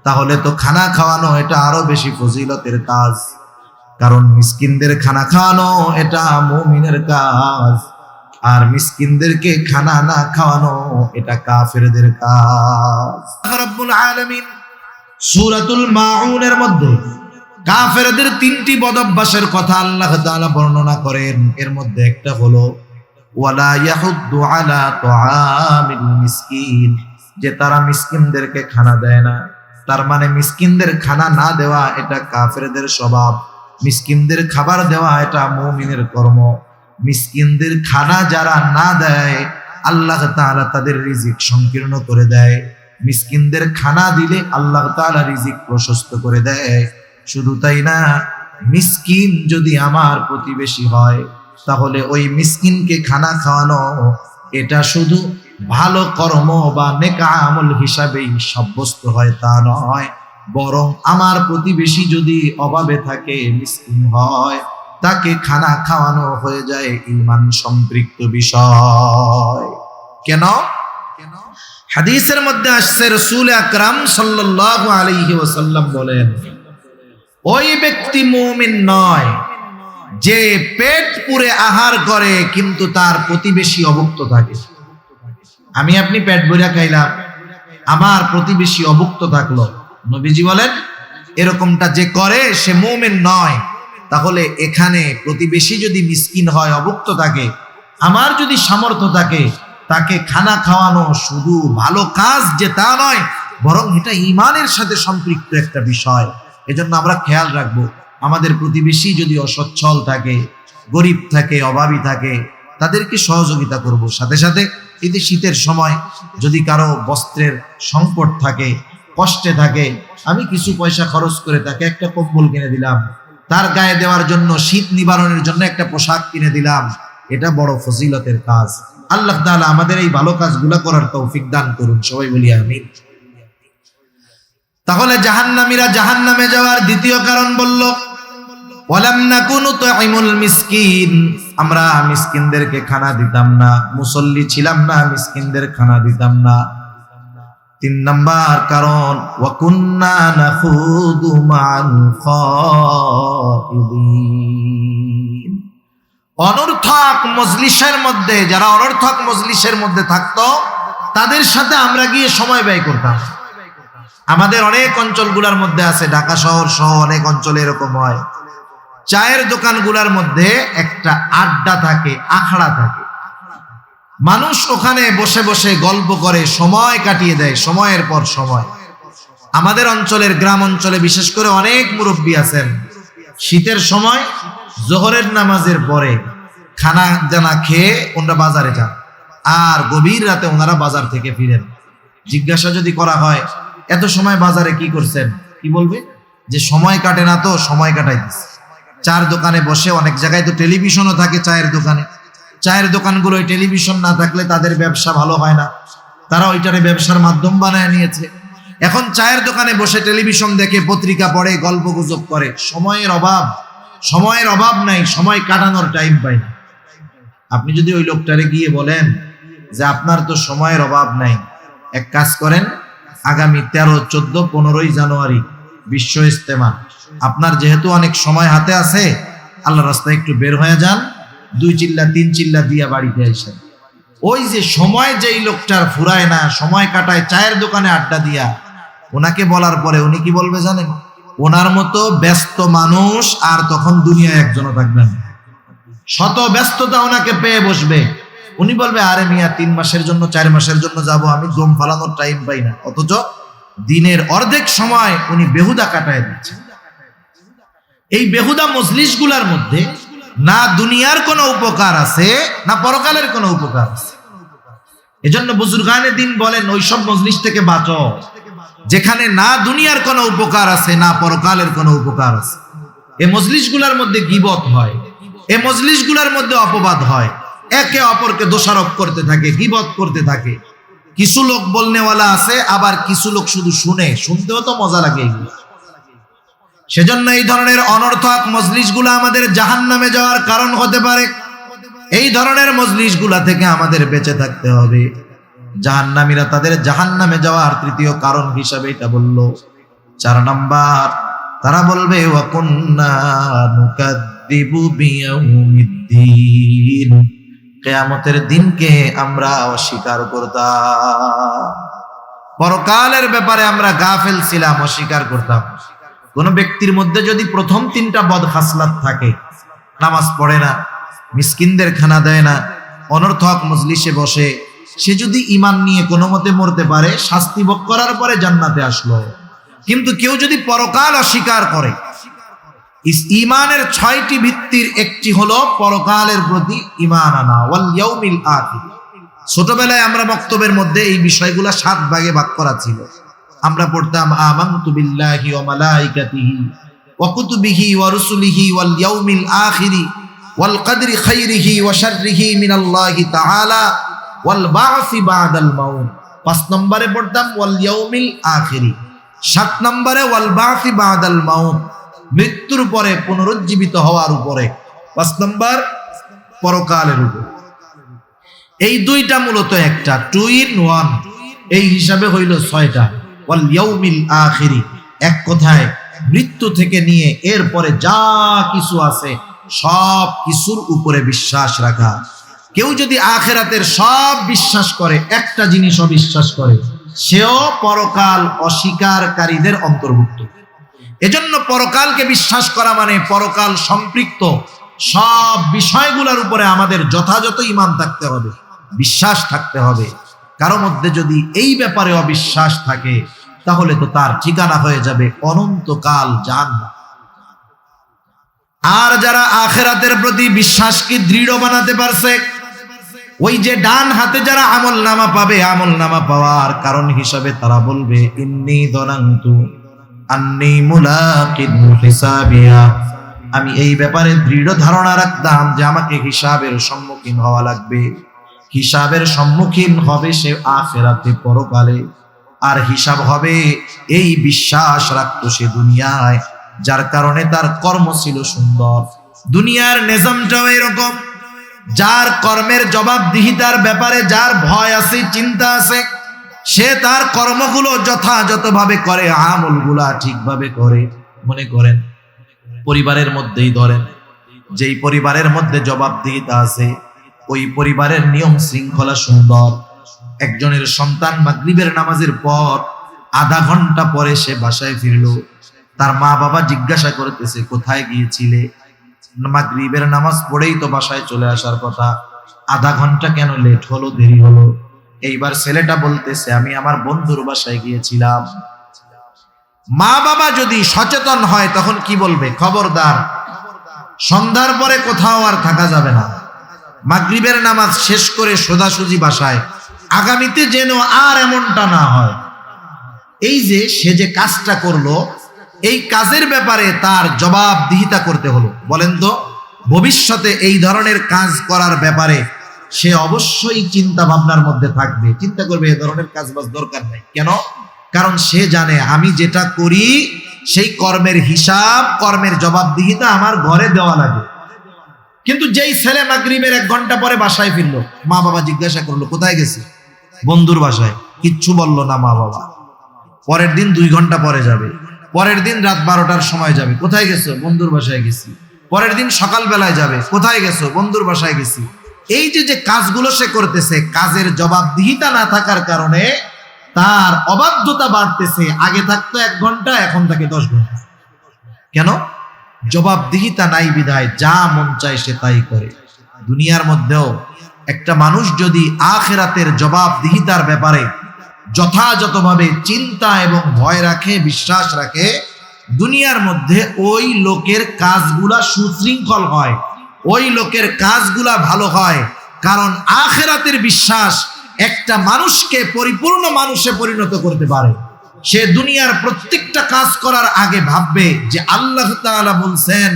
তাহলে তো খানা খাওয়ানো এটা আরো বেশি ফজিলতের কাজ। কারণ মিসকিনদের খানা খাওয়ানো এটা মুমিনের কাজ, আর মিসকিনদেরকে খানা না খাওয়ানো এটা কাফেরদের কাজ। রব্বুল আলামিন সূরাতুল মাউনের মধ্যে কাফেরদের 3টি বদঅভ্যাসের কথা আল্লাহ তাআলা বর্ণনা করেন। এর মধ্যে একটা হলো ওয়ালা ইয়াহুদ্দু আলা তুআমিল মিসকিন, যে তারা মিসকিনদেরকে খানা দেয় না। তার মানে মিসকিনদের খানা না দেওয়া এটা কাফেরদের স্বভাব, মিসকিনদের খাবার দেওয়া এটা মুমিনের কর্ম। মিসকিনদের খানা যারা না দেয়, আল্লাহ তাআলা তাদের রিজিক সংকীর্ণ করে দেয়। মিসকিনদের খানা দিলে আল্লাহ তাআলা রিজিক প্রশস্ত করে দেয়। শুধু তাই না, মিসকিন যদি আমার প্রতিবেশী হয়, তাহলে ওই মিসকিনকে খানা খাওয়ানো এটা শুধু ভালো কর্ম বা নেক আমল হিসাবেই সাব্যস্ত হয় তা নয়, বরং আমার প্রতিবেশী যদি অভাবে থাকে, মিসকিন হয়, তাকে খানা খাওয়ানো হয়ে যায় ঈমান সম্পৃক্ত বিষয়। কেন? হাদিসের মধ্যে আসছে রাসূল আকরাম সাল্লাল্লাহু আলাইহি ওয়াসাল্লাম বলেন, ওই ব্যক্তি মুমিন নয় যে পেট পুরে আহার করে কিন্তু তার প্রতিবেশী অভুক্ত থাকে। আমি আপনি পেট ভরে খাইলাম, আমার প্রতিবেশী অভুক্ত থাকলো, নবীজি বলেন এরকমটা যে করে সে মুমিন নয়। তাহলে এখানে প্রতিবেশী যদি মিসকিন হয়, অভুক্ত থাকে, আমার যদি সামর্থ্য থাকে, তাকে খানা খাওয়ানো শুধু ভালো কাজ যে তা নয়, বরং এটা ঈমানের সাথে সম্পৃক্ত একটা বিষয়। এজন্য আমরা খেয়াল রাখবো, আমাদের প্রতিবেশী যদি অসচ্ছল থাকে, গরিব থাকে, অভাবী থাকে, তাদেরকে সহযোগিতা করব। সাথে সাথে এই যে শীতের সময় যদি কারো বস্ত্রের সংকট থাকে, কষ্টে থাকে, আমি কিছু পয়সা খরচ করে তাকে একটা কম্বল কিনে দিলাম, তার গায়ে দেওয়ার জন্য, শীত নিবারণের জন্য একটা পোশাক কিনে দিলাম, এটা বড় ফজিলতের কাজ। আল্লাহ তাআলা আমাদের এই ভালো কাজগুলো করার তৌফিক দান করুন, সবাই বলি আমিন। তাহলে জাহান্নামীরা জাহান্নামে যাওয়ার দ্বিতীয় কারণ বলল, ওয়ালাম নাকুনু তুইমুল মিসকিন, আমরা মিসকিনদেরকে খানা দিতাম না, মুসল্লি ছিলাম না, মিসকিনদের খানা দিতাম না। 3 নাম্বার কারণ, ওয়া কুন্না নাখুদু মা'আল খাইদিন, অনর্থক মজলিসের মধ্যে, যারা অনর্থক মজলিসের মধ্যে থাকতো তাদের সাথে আমরা গিয়ে সময় ব্যয় করতাম। আমাদের অনেক অঞ্চলগুলোর মধ্যে আছে, ঢাকা শহর সহ অনেক অঞ্চলে এরকম হয়, চায়ের দোকানগুলোর মধ্যে একটা আড্ডা থাকে, আখড়া থাকে, মানুষ ওখানে বসে বসে গল্প করে সময় কাটিয়ে দেয়, সময়ের পর সময়। আমাদের অঞ্চলের গ্রাম অঞ্চলে বিশেষ করে অনেক মুরব্বী আছেন, শীতের সময় জোহরের নামাজের পরে খানা জানা খেয়ে ওনারা বাজারে যান, আর গভীর রাতে ওনারা বাজার থেকে ফিরেন। জিজ্ঞাসা যদি করা হয় এত সময় বাজারে কি করছেন, কি বলবে? যে সময় কাটে না, তো সময় কাটাইতেছে। চার দোকানে বসে, অনেক জায়গায় তো টেলিভিশনও থাকে চায়ের দোকানে, চায়ের দোকানগুলো টেলিভিশন না থাকলে তাদের ব্যবসা ভালো হয় না, তারা ওইটারে ব্যবসার মাধ্যম বানায় নিয়েছে। এখন চায়ের দোকানে বসে টেলিভিশন দেখে, পত্রিকা পড়ে, গল্প গুজব করে। সময়ের অভাব নাই, সময় কাটানোর টাইম পাই না। আপনি যদি ওই লোকটারে গিয়ে বলেন যে আপনার তো সময়ের অভাব নাই, এক কাজ করেন, আগামী 13, 14, 15ই জানুয়ারি বিশ্ব ইজতেমা, আপনার যেহেতু অনেক সময় হাতে আছে, আল্লাহ রাস্তায় একটু বের হয়ে যান, 2 চিল্লা 3 চিল্লা দিয়া বাড়িতে আসেন। ওই যে সময় যেই লোকটার ফুরায় না, সময় কাটায় চায়ের দোকানে আড্ডা দিয়া, ওনাকে বলার পরে উনি কি বলবে জানেন? ওনার মতো ব্যস্ত মানুষ আর তখন দুনিয়ায় একজনও থাকবেন। শত ব্যস্ততা ওনাকে পেয়ে বসবে। উনি বলবে, আরে মিয়া 3 মাসের জন্য 4 মাসের জন্য যাব, আমি দম ফালানোর টাইম পাই না। অথচ দিনের অর্ধেক সময় উনি বেহুদা কাটায় দিচ্ছেন। এই বেহুদা মজলিসগুলোর মধ্যে না দুনিয়ার কোনো উপকার আছে, না পরকালের কোনো উপকার আছে। এজন্য বুজুর্গানে দিন বলেন, ওইসব মজলিস থেকে বাঁচো যেখানে না দুনিয়ার কোনো উপকার আছে, না পরকালের কোনো উপকার আছে। এই মজলিসগুলোর মধ্যে গীবত হয়, এই মজলিসগুলোর মধ্যে অপবাদ হয়, একে অপরকে দোষারোপ করতে থাকে, গীবত করতে থাকে। কিছু লোক বলনেওয়ালা আছে, আবার কিছু লোক শুধু শুনে, শুনতেও তো মজা লাগে এগুলো। সেজন্য এই ধরনের অনর্থক মজলিসগুলো আমাদের জাহান্নামে যাওয়ার কারণ হতে পারে। এই ধরনের মজলিসগুলা থেকে আমাদের বেঁচে থাকতে হবে। জাহান্নামীরা তাদের জাহান্নামে যাওয়ার তৃতীয় কারণ হিসাবে এটা বলল। 4 নাম্বার, তারা বলবে ওয়া কুন্না নুকাদ্দিবু বিয়াউমিদ্দিন, কিয়ামতের দিনকে আমরা অস্বীকার করতাম। পরকালের ব্যাপারে আমরা গাফেল ছিলাম, অস্বীকার করতাম। কোন ব্যক্তির মধ্যে যদি প্রথম 3টা বদ খাসলাত থাকে, নামাজ পড়ে না, মিসকিনদের খানা দেয় না, অনর্থক মজলিসে বসে, সে যদি ঈমান নিয়ে কোনো মতে মরতে পারে, শাস্তি ভোগ করার পরে জান্নাতে আসলো। কিন্তু কেউ যদি পরকাল অস্বীকার করে, ঈমানের 6টি ভিত্তির একটি হলো পরকালের প্রতি ঈমান আনা, ওয়াল ইয়াউমিল আখির। ছোটবেলায় আমরা বক্তব্যের মধ্যে এই বিষয়গুলো 7 ভাগে ভাগ করা ছিল। আমরা পড়তাম আমানতু বিল্লাহি ওয়া মালাইকাতিহি ওয়া কুতুবিহি ওয়া রুসুলিহি ওয়াল ইয়াউমিল আখিরি ওয়াল কদরি খাইরিহি ওয়া শাররিহি মিনাল্লাহি তাআলা ওয়াল বা'সি বা'দাল মাউত। 5 নম্বরে পড়তাম ওয়াল ইয়াউমিল আখিরি। 7 নম্বরে ওয়াল বা'সি বা'দাল মাউত, মৃত্যুর পরে পুনরুজ্জীবিত হওয়ার উপরে। 5 নম্বর পরকালের উপর। এই 2টা মূলত একটা 2 in 1, এই হিসাবে হইল 6টা। ওয়াল ইয়াউমিল আখিরি, এক কথায় মৃত্যু থেকে নিয়ে এরপরে যা কিছু আছে সব কিছুর উপরে বিশ্বাস রাখা। কেউ যদি আখিরাতের সব বিশ্বাস করে, একটা জিনিস অবিশ্বাস করে, সেও পরকাল অস্বীকারীদের অন্তর্ভুক্ত। এজন্য পরকালকে বিশ্বাস করা মানে পরকাল সম্পৃক্ত সব বিষয়গুলোর উপরে আমাদের যথাযথ ঈমান থাকতে হবে, বিশ্বাস থাকতে হবে। কারো মধ্যে যদি এই ব্যাপারে অবিশ্বাস থাকে, তাহলে তো তার ঠিকানা হয়ে যাবে অনন্তকাল জাহান্নাম। আর যারা আখিরাতের প্রতি বিশ্বাসকে দৃঢ় বানাতে পারছে, ওই যে ডান হাতে যারা আমলনামা পাবে, আমলনামা পাওয়ার কারণ হিসাবে তারা বলবে ইন্নী যানানতু আন্নী মুলাকিন হিসাবিয়া, আমি এই ব্যাপারে দৃঢ় ধারণা রাখতাম যে আমাকে হিসাবের সম্মুখীন হওয়া লাগবে। হিসাবের সম্মুখীন হবে সে আখিরাতে, পরকালে। আর হিসাব হবে এই বিশ্বাস রাখতো সে দুনিয়ায়, যার কারণে তার কর্ম ছিল সুন্দর। দুনিয়ার নিজামটাও এরকম, যার কর্মের জবাবদিহিতার ব্যাপারে যার ভয় আছে, চিন্তা আছে, সে তার কর্মগুলো যথাযথভাবে করে, আমলগুলা ঠিকভাবে করে। মনে করেন পরিবারের মধ্যেই ধরেন, যেই পরিবারের মধ্যে জবাবদিহিতা আছে, ওই পরিবারের নিয়ম শৃঙ্খলা সুন্দর। একজনের সন্তান মাগরিবের নামাজের পর আধা ঘন্টা পরে সে বাসায় ফিরল, তার মা বাবা জিজ্ঞাসা করতেছে কোথায় গিয়েছিলে? মাগরিবের নামাজ পড়েই তো বাসায় চলে আসার কথা, আধা ঘন্টা কেন লেট হলো, দেরি হলো? এইবার ছেলেটা বলতেছে আমি আমার বন্ধুর বাসায় গিয়েছিলাম। মা বাবা যদি সচেতন হয় তখন কি বলবে? খবরদার, সন্ধ্যার পরে কোথাও আর থাকা যাবে না, মাগরিবের নামাজ শেষ করে সোজাসুজি বাসায়। আগামীতে যেন আর এমনটা না হয়। এই যে সে যে কাজটা করলো, এই কাজের ব্যাপারে তার জবাবদিহিতা করতে হলো। বলেন তো, ভবিষ্যতে এই ধরনের কাজ করার ব্যাপারে সে অবশ্যই চিন্তা ভাবনার মধ্যে থাকবে, চিন্তা করবে এ ধরনের কাজ বাজ দরকার নাই। কেন? কারণ সে জানে আমি যেটা করি সেই কর্মের হিসাব, কর্মের জবাবদিহিতা আমার ঘরে দেওয়া লাগে। কিন্তু যেই ছেলে মাগরিবের 1 ঘন্টা পরে বাসায় ফিরলো, মা বাবা জিজ্ঞাসা করলো কোথায় গেছে, বন্ধুর বাসায়। কিচ্ছু বললো না মা বাবা। পরের দিন 2 ঘন্টা পরে যাবে, পরের দিন রাত 12টার সময় যাবে, কোথায় গেছো, বন্ধুর বাসায় গেছি। পরের দিন সকাল বেলায় যাবে, কোথায় গেছো, বন্ধুর বাসায় গেছি। এই যে কাজগুলো সে করতেছে, কাজের জবাবদিহিতা না থাকার কারণে তার অবাধ্যতা বাড়তেছে। আগে থাকতো 1 ঘন্টা, এখন থাকে 10 ঘন্টা। কেন? জবাবদিহিতা নাই বিধায় যা মন চায় সে তাই করে। দুনিয়ার মধ্যেও একটা মানুষ যদি আখিরাতের জবাবদিহিতার ব্যাপারে যথাযথভাবে চিন্তা এবং ভয় রাখে, বিশ্বাস রাখে, দুনিয়ার মধ্যে ওই লোকের কাজগুলা সুশৃঙ্খল হয়, ওই লোকের কাজগুলা ভালো হয়। কারণ আখিরাতের বিশ্বাস একটা মানুষকে পরিপূর্ণ মানুষে পরিণত করতে পারে। সে দুনিয়ার প্রত্যেকটা কাজ করার আগে ভাববে যে আল্লাহ তাআলা বলছেন,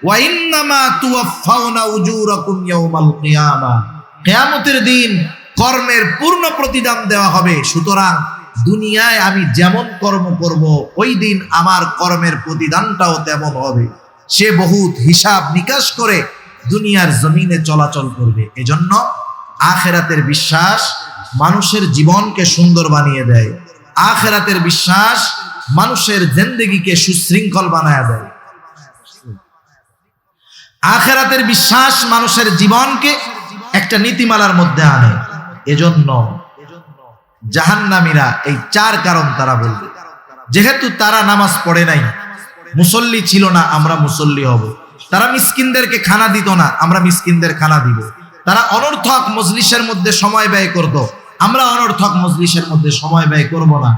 ওয়া ইন্নামা তুওয়াফাউনা উজুরাকুম ইয়াউমাল কিয়ামাহ, কিয়ামতের দিন কর্মের পূর্ণ প্রতিদান দেওয়া হবে। সুতরাং দুনিয়ায় আমি যেমন কর্ম করব, ওই দিন আমার কর্মের প্রতিদানটাও তেমন হবে। সে বহুত হিসাব নিকাশ করে দুনিয়ার জমিনে চলাচল করবে। এজন্য আখিরাতের বিশ্বাস মানুষের জীবনকে সুন্দর বানিয়ে দেয়। আখিরাতের বিশ্বাস মানুষের জিন্দেগিকে সুশৃঙ্খল বানায় দেয়। আখিরাতের বিশ্বাস মানুষের জীবনকে একটা নীতিমালার মধ্যে আনে। এজন্য জাহান্নামীরা এই 4 কারণ তারা বলবে। যেহেতু তারা নামাজ পড়ে নাই, মুসল্লি ছিল না, আমরা মুসল্লি হব। তারা মিসকিনদেরকে খানা দিত না, আমরা মিসকিনদের খানা দিব। তারা অনর্থক মজলিসের মধ্যে সময় ব্যয় করত, আমরা অনর্থক মজলিসের মধ্যে সময় ব্যয় করব না।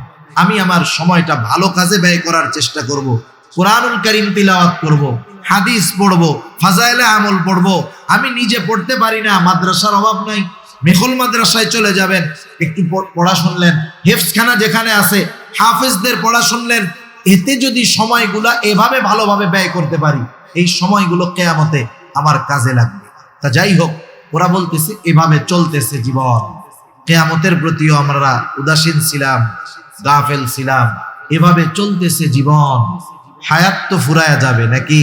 আমি আমার সময়টা ভালো কাজে ব্যয় করার চেষ্টা করব। কোরআনুল কারীম তিলাওয়াত করব, হাদিস পড়ব, ফাজাইলে আমল পড়ব। আমি নিজে পড়তে পারি না, মাদ্রাসার অভাব নাই, মেখল মাদ্রাসায় চলে যাবেন, একটু পড়া শুনলেন। হেফজখানা যেখানে আছে হাফেজদের পড়া শুনলেন। এতে যদি সময়গুলা এভাবে ভালোভাবে ব্যয় করতে পারি, এই সময়গুলো কিয়ামতে আমার কাজে লাগবে। তা যাই হোক, ওরা বলতেছে এভাবে চলতেছে জীবন। কিয়ামতের প্রতিও আমরা উদাসীন ছিলাম, গাফেল ছিলাম। এভাবে চলতেছে জীবন। হায়াত তো ফুরায়া যাবে নাকি?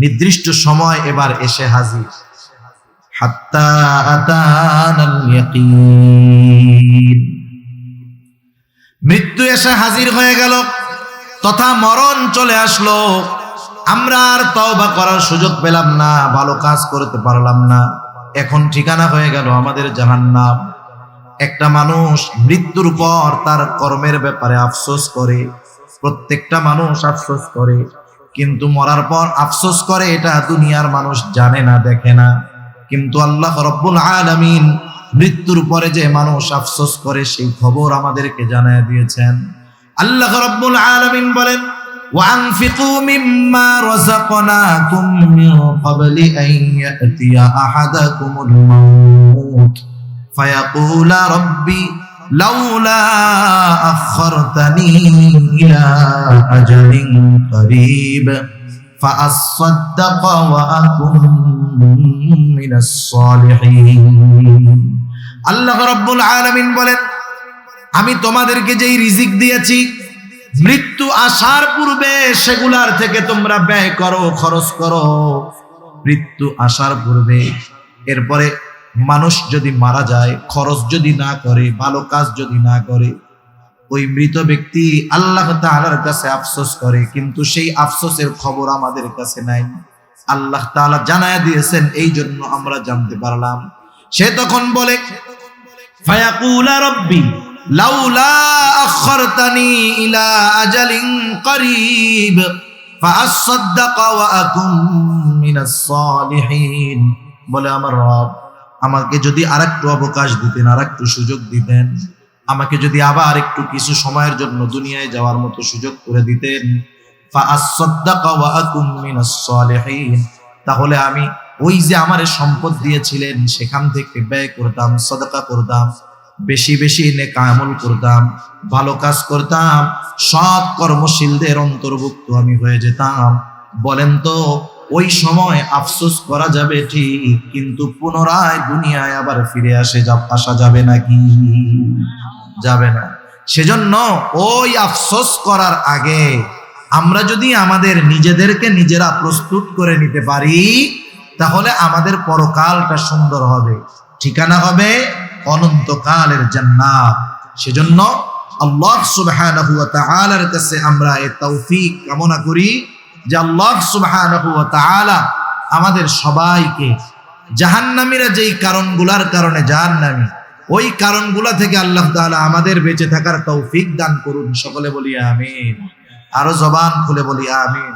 নির্দিষ্ট সময় এবার এসে হাজির। হাত্তা আতানাল ইয়াকিন, মৃত্যু এসে হাজির হয়ে গেল, তথা মরণ চলে আসলো। আমরা আর তওবা করার সুযোগ পেলাম না, ভালো কাজ করতে পারলাম না। এখন ঠিকানা হয়ে গেল আমাদের জাহান্নাম। একটা মানুষ মৃত্যুর পর তার কর্মের ব্যাপারে আফসোস করে, প্রত্যেকটা মানুষ আফসোস করে, কিন্তু মরার পর আফসোস করে এটা দুনিয়ার মানুষ জানে না, দেখে না। কিন্তু আল্লাহ রাব্বুল আলামিন মৃত্যুর পরে যে মানুষ আফসোস করে সেই খবর আমাদেরকে জানায় দিয়েছেন। আল্লাহ রাব্বুল আলামিন বলেন, وَأَنفِقُوا مِمَّا رَزَقْنَاكُم مِّن قَبْلِ أَن يَأْتِيَ أَحَدَكُمُ الْمَوْتُ فَيَقُولَ رَبِّي لَوْلَا أَخَّرْتَنِي إِلَى أَجَلٍ قَرِيبٍ فَأَصَّدَّقَ وَأَكُن مِّنَ الصَّالِحِينَ। আল্লাহ রাব্বুল আলামিন বলেন, আমি তোমাদেরকে যেই রিজিক দিয়েছি, মৃত্যু আসার পূর্বে সেগুলার থেকে তোমরা ব্যয় করো, খরচ করো। মৃত্যু আসার পূর্বে, এরপরে মানুষ যদি মারা যায়, খরচ যদি না করে, ভালো কাজ যদি না করে, ওই মৃত ব্যক্তি আল্লাহ তাআলার কাছে আফসোস করে, কিন্তু সেই আফসোসের খবর আমাদের কাছে নাই। আল্লাহ তাআলা জানায়া দিয়েছেন, এই জন্য আমরা জানতে পারলাম। সে তখন বলে, ফায়াকুলা রব্বি লাউলা আখারতানি ইলা আজালিন করিব ফাআসাদদাকা ওয়া আকুম মিনাস সালিহিন। বলে, আমার রব, আমাকে যদি আরেকটু অবকাশ দিতেন, আরেকটু সুযোগ দিতেন, আমাকে যদি আবার একটু কিছু সময়ের জন্য দুনিয়ায় যাওয়ার মতো সুযোগ করে দিতেন, ফাআসাদদাকা ওয়া আকুম মিনাস সালিহিন, তাহলে আমি ওই যে আমারে সম্পদ দিয়েছিলেন সেখান থেকে ব্যয় করতাম, সাদাকা করতাম, বেশি বেশি নেক আমল করতাম, ভালো কাজ করতাম, সৎ কর্মশীলদের অন্তর্ভুক্ত আমি হয়ে যেতাম। বলেন তো, ওই সময় আফসোস করা যাবে ঠিক, কিন্তু পুনরায় দুনিয়ায় আবার ফিরে আসা যাবে নাকি? যাবে না। সেজন্য ওই আফসোস করার আগে আমরা যদি আমাদের নিজেদেরকে নিজেরা প্রস্তুত করে নিতে পারি, তাহলে আমাদের পরকালটা সুন্দর হবে, ঠিকানা হবে অনন্তকালের জান্নাত। সেজন্য আল্লাহ সুবহানাহু ওয়া তাআলার কাছে আমরা এই তৌফিক কামনা করি যে আল্লাহ সুবহানাহু ওয়া তাআলা আমাদের সবাইকে জাহান্নামীরা যেই কারণগুলার কারণে জাহান্নামী, ওই কারণগুলা থেকে আল্লাহ তাআলা আমাদের বেঁচে থাকার তৌফিক দান করুন। সকলে বলি আমিন, আরো জবান খুলে বলি আমিন।